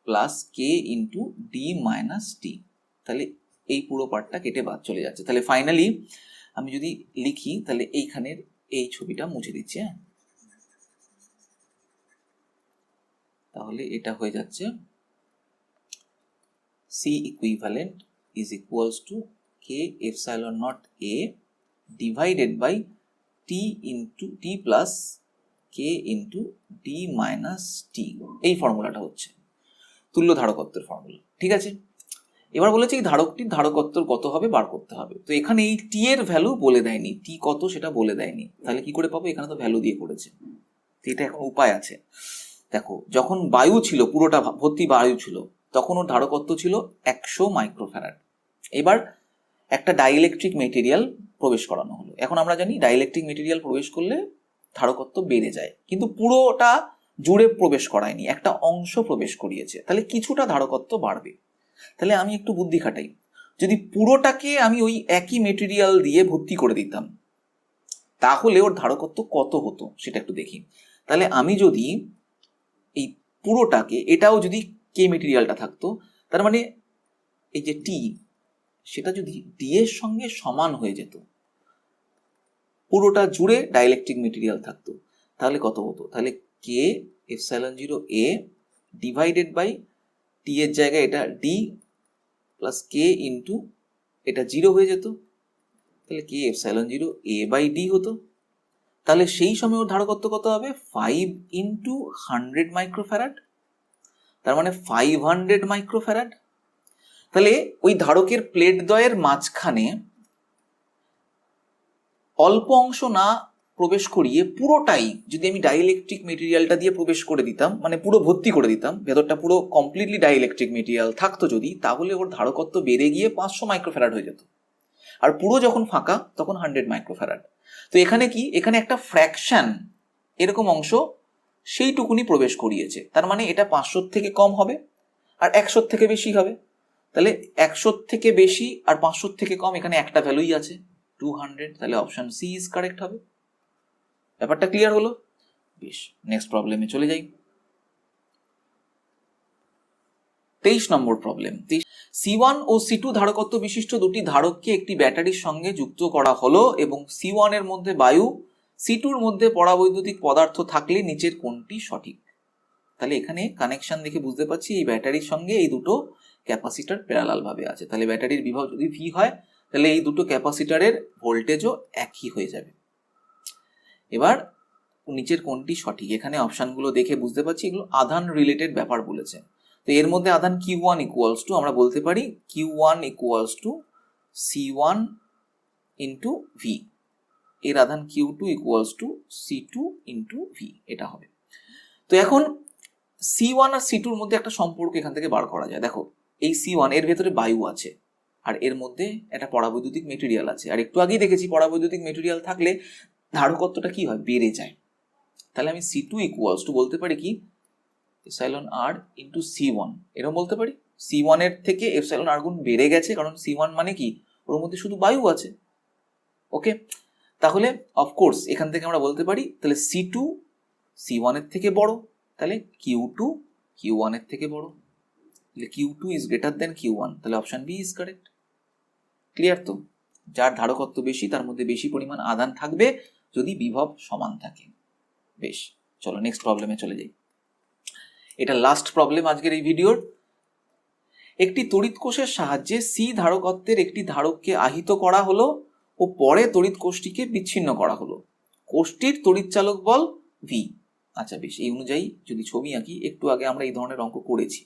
plus K into D minus টি। তাহলে এই পুরো পার্টটা কেটে বাদ চলে যাচ্ছে। তাহলে ফাইনালি আমি যদি লিখি, তাহলে এইখানের এই ছবিটা মুছে দিচ্ছি। হ্যাঁ, তাহলে এটা হয়ে যাচ্ছে C equivalent is equals to K epsilon not a divided by T into T plus K into D minus T. এই ফর্মুলাটা হচ্ছে তুল্য ধারকত্বের ফর্মুলা। ঠিক আছে, এবার বলেছে এই ধারকটির ধারকত্ব কত হবে বার করতে হবে। তো এখানে এই টি এর ভ্যালু বলে দেয়নি, টি কত সেটা বলে দেয়নি, তাহলে কি করে পাবো? এখানে তো ভ্যালু দিয়ে করেছে। এটা এখন উপায় আছে। দেখো, যখন বায়ু ছিল, পুরোটা ভর্তি বায়ু ছিল, তখন ওর ধারকত্ব ছিল 100 মাইক্রোফ্যারাড। এবার একটা ডাইইলেকট্রিক মেটেরিয়াল প্রবেশ করানো হলো। এখন আমরা জানি ডাইইলেকট্রিক মেটেরিয়াল প্রবেশ করলে ধারকত্ব বেড়ে যায়, কিন্তু পুরোটা জুড়ে প্রবেশ করায়নি, একটা অংশ প্রবেশ করিয়েছে, তাহলে কিছুটা ধারকত্ব বাড়বে। তাহলে আমি একটু বুদ্ধি খাটাই, যদি পুরোটাকে আমি ওই একই মেটেরিয়াল দিয়ে ভর্তি করে দিতাম, তাহলে ওর ধারকত্ব কত হতো সেটা একটু দেখি। তাহলে আমি যদি এই পুরোটাকে, এটাও যদি কে মেটেরিয়ালটা থাকতো, তার মানে এই যে টি, সেটা যদি ডি এর সঙ্গে সমান হয়ে যেত, পুরোটা জুড়ে ডাইইলেকট্রিক মেটেরিয়াল থাকতো, তাহলে কত হতো? তাহলে K epsilon zero A divided by T এর জায়গায় এটা ডি প্লাস কে ইন্টু এটা 0 হয়ে যেত, তাহলে K epsilon zero A by D হতো। তাহলে সেই সময় ওর ধারকত্ব কত হবে? 5 ইন্টু 100 মাইক্রোফ্যারাড, তার মানে 500 মাইক্রোফ্যারাড। তাহলে ওই ধারকের প্লেট দ্বয়ের মাঝখানে অল্প অংশ না প্রবেশ করিয়ে পুরোটাই যদি আমি ডাইইলেকট্রিক মেটেরিয়ালটা দিয়ে প্রবেশ করে দিতাম, মানে পুরো ভর্তি করে দিতাম, ভেতরটা পুরো কমপ্লিটলি ডাইইলেকট্রিক মেটেরিয়াল থাকতো যদি, তাহলে ওর ধারকত্ব বেড়ে গিয়ে 500 মাইক্রোফ্যারাড হয়ে যেত। আর পুরো যখন ফাঁকা তখন 100 মাইক্রোফ্যারাড। তো এখানে কি, এখানে একটা ফ্র্যাকশন এরকম অংশ সেইটুকুনি প্রবেশ করিয়েছে, তার মানে এটা 500 থেকে কম হবে আর 100 থেকে বেশি হবে। তাহলে 100 থেকে বেশি আর 500 থেকে কম, এখানে একটা ভ্যালুই আছে 200, তাহলে অপশন সি ইজ কারেক্ট হবে। ব্যাপারটা ক্লিয়ার হলো? বেশ, নেক্সট প্রবলেমে চলে যাই। 23 নম্বর প্রবলেম। C1 ও C2 ধারকত্ব বিশিষ্ট দুটি ধারককে একটি ব্যাটারির সঙ্গে যুক্ত করা হলো এবং C1 এর মধ্যে বায়ু, C2 এর মধ্যে পরাবৈদ্যুতিক পদার্থ থাকলে নিচের কোনটি সঠিক? তাহলে এখানে কানেকশন দেখে বুঝতে পারছি এই ব্যাটারির সঙ্গে এই দুটো ক্যাপাসিটর প্যারালাল ভাবে আছে। তাহলে ব্যাটারির বিভব যদি ভি হয়, তাহলে এই দুটো ক্যাপাসিটরের ভোল্টেজও একই হয়ে যাবে। এবার নিচের কোনটি সঠিক, এখানে অপশনগুলো দেখে বুঝতে পারছি এগুলো আধান রিলেটেড ব্যাপার বলেছে। তো এর মধ্যে আধান Q1 ইকুয়ালস টু, আমরা বলতে পারি Q1 equals to C1 into V, এর আধান Q2 equals two C2 into V, এটা হবে। তো এখন C1 আর C2 এর মধ্যে একটা সম্পর্ক এখান থেকে বার করা যায়। দেখো এই C1 এর ভেতরে বায়ু আছে আর এর মধ্যে একটা পরাবৈদ্যুতিক মেটেরিয়াল আছে, আর একটু আগেই দেখেছি পরাবৈদ্যুতিক মেটেরিয়াল থাকলে ধারকত্বটা কি হয়? বেড়ে যায়। তাহলে আমি C2 ইকুয়ালস টু বলতে পারি কি এপসাইলন আর ইন্টু C1, এরকম বলতে পারি। C1 এর থেকে এপসাইলন আর গুণ বেড়ে গেছে, কারণ C1 মানে কি, ওর মধ্যে শুধু বায়ু আছে। ওকে, তাহলে অফকোর্স এখান থেকে আমরা বলতে পারি তাহলে C2 C1 এর থেকে বড়, তাহলে Q2 Q1 এর থেকে বড়, তাহলে Q2 is greater than Q1, তাহলে option B is correct. Clear তো? যার ধারকত্ব বেশি তার মধ্যে বেশি পরিমাণ আধান থাকবে যদি বিভব সমান থাকে। বেশ, চলো নেক্সট প্রবলেমে চলে যাই। এটা লাস্ট প্রবলেম আজকের এই ভিডিওর। একটি তড়িৎ কোষের সাহায্যে সি ধারকত্বের একটি ধারককে আহিত করা হলো ও পরে তড়িৎ কোষটিকে বিচ্ছিন্ন করা হলো। কোষটির তড়িৎচালক বল ভি। আচ্ছা বেশ, এই অনুযায়ী যদি ছবি আঁকি, একটু আগে আমরা এই ধরনের অঙ্ক করেছি।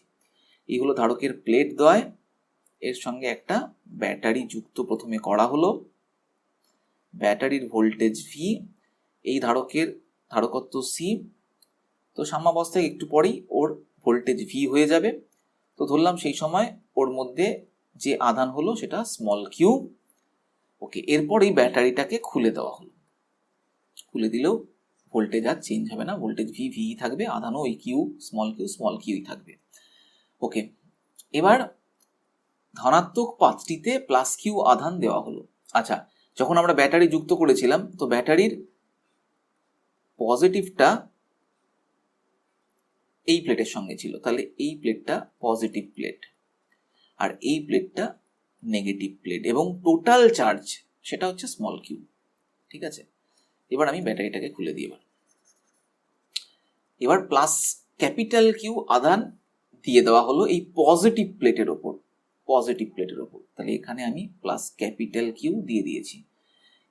এই হলো ধারকের প্লেট দ্বয়, এর সঙ্গে একটা ব্যাটারি যুক্ত প্রথমে করা হলো, ব্যাটারির ভোল্টেজ ভি, এই ধারকের ধারকত্ব সি। তো সাম্যাবস্থায় একটু পরেই ওর ভোল্টেজ ভি হয়ে যাবে। তো ধরলাম সেই সময় ওর মধ্যে যে আধান হলো সেটা স্মল কিউ। ওকে, এরপর এই ব্যাটারিটাকে খুলে দেওয়া হলো। খুলে দিলেও ভোল্টেজ আর চেঞ্জ হবে না, ভোল্টেজ ভি ভি থাকবে, আধানও ওই কিউ স্মল কিউই থাকবে। ওকে, এবার ধনাত্মক পাঁচটিতে প্লাস কিউ আধান দেওয়া হলো। আচ্ছা, যখন আমরা ব্যাটারি যুক্ত করেছিলাম তো ব্যাটারির পজিটিভটা এই প্লেটের সঙ্গে ছিল, তাহলে এই প্লেটটা পজিটিভ প্লেট আর এই প্লেটটা নেগেটিভ প্লেট, এবং টোটাল চার্জ সেটা হচ্ছে স্মল কিউ। ঠিক আছে, এবার আমি ব্যাটারিটাকে খুলে দিই। এবার প্লাস ক্যাপিটাল কিউ আধান দিয়ে দেওয়া হলো এই পজিটিভ প্লেটের ওপর, তাহলে এখানে আমি প্লাস ক্যাপিটাল কিউ দিয়ে দিয়েছি।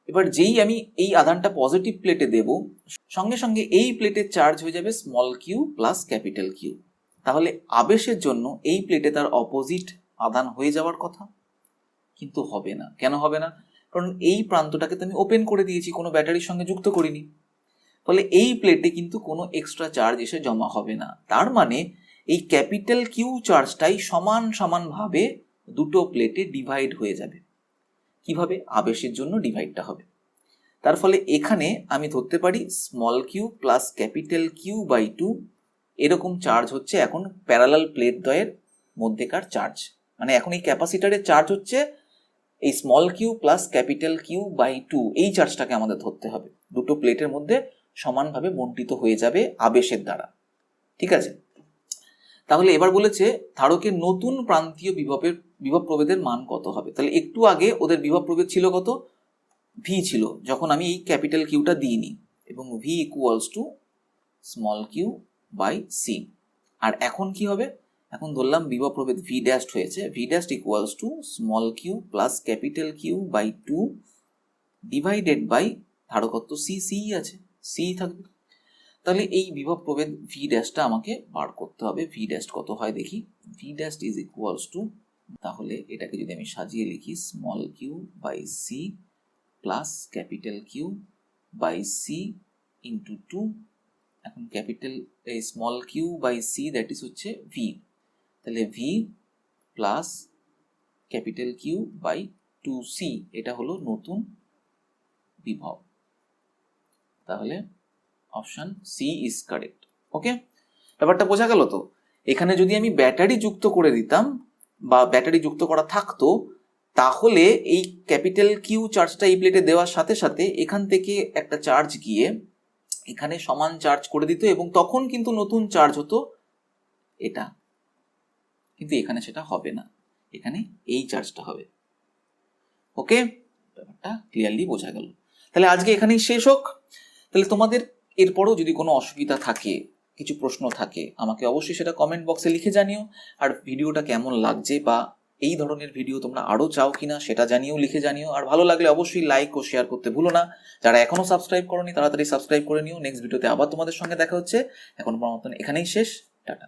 এবার যেই আমি এই আধানটা পজিটিভ প্লেটে দেব, সঙ্গে সঙ্গে এই প্লেটের চার্জ হয়ে যাবে small Q plus capital q. তাহলে আবেশের জন্য এই প্লেটে তার অপোজিট আধান হয়ে যাওয়ার কথা, কিন্তু হবে না। কেন হবে না? কারণ এই প্রান্তটাকে তো আমি ওপেন করে দিয়েছি, কোনো ব্যাটারির সঙ্গে যুক্ত করিনি। ফলে এই প্লেটে কিন্তু কোনো এক্সট্রা চার্জ এসে জমা হবে না। তার মানে এই ক্যাপিটাল কিউ চার্জটাই সমান সমানভাবে দুটো প্লেটে ডিভাইড হয়ে যাবে। কিভাবে? আবেশের জন্য ডিভাইডটা হবে। তার ফলে এখানে আমি ধরতে পারি small Q plus capital Q by 2 এরকম চার্জ হচ্ছে এখন প্যারালাল প্লেট দ্বয়ের মধ্যেকার চার্জ। মানে এখন এই ক্যাপাসিটরের চার্জ হচ্ছে এই small Q plus capital Q by 2, এই চার্জটাকে আমাদের ধরতে হবে। দুটো প্লেটের মধ্যে সমানভাবে বণ্টিত হয়ে যাবে আবেশের দ্বারা। ঠিক আছে, তাহলে এবার বলেছে ধারকের নতুন প্রান্তীয় বিভব প্রভেদের মান কত হবে। তাহলে একটু আগে ওদের বিভব প্রভেদ ছিল কত? ভি ছিল যখন আমি এই ক্যাপিটাল কিউটা দিইনি, এবং V equals to small Q by C. আর এখন কি হবে, এখন ধরলাম বিভব প্রভেদ ভি ড্যাশড হয়েছে, V dashed equals to small Q plus capital Q by 2 divided by ধারকত্ব সি, সি আছে, সি থাকবে। তাহলে এই বিভব প্রভেদ ভি ড্যাশটা আমাকে বার করতে হবে। ভি ড্যাশড কত হয় দেখি, v dashed is equals to, তাহলে এটাকে যদি আমি সাজিয়ে লিখি, small Q by c plus capital Q by c into 2, এখন ক্যাপিটাল এই small Q by c that is হচ্ছে ভি, তাহলে v plus capital Q by 2c, এটা হলো নতুন বিভব। তাহলে option C is correct. Okay, ব্যাপারটা বোঝা গেল তো? এখানে যদি আমি ব্যাটারি যুক্ত করে দিতাম বা ব্যাটারি যুক্ত করা থাকতো, তাহলে এই ক্যাপিটাল কিউ চার্জটা এই প্লেটে দেওয়ার সাথে সাথে এখান থেকে একটা চার্জ গিয়ে এখানে সমান চার্জ করে দিত, এবং তখন কিন্তু নতুন চার্জ হতো এটা, কিন্তু এখানে সেটা হবে না, এখানে এই চার্জটা হবে। ওকে, ব্যাপারটা ক্লিয়ারলি বোঝা গেল। তাহলে আজকে এখানেই শেষ হোক। তাহলে তোমাদের এরপরও যদি কোনো অসুবিধা থাকে, কিছু প্রশ্ন থাকে, আমাকে অবশ্যই সেটা কমেন্ট বক্সে লিখে জানিও। আর ভিডিওটা কেমন লাগছে বা এই ধরনের ভিডিও তোমরা আরও চাও কিনা সেটা জানিয়েও লিখে জানিও। আর ভালো লাগলে অবশ্যই লাইক ও শেয়ার করতে ভুলো না। যারা এখনও সাবস্ক্রাইব করোনি তাড়াতাড়ি সাবস্ক্রাইব করে নিও। নেক্সট ভিডিওতে আবার তোমাদের সঙ্গে দেখা হচ্ছে। এখন আমার মতন এখানেই শেষ, টাটা।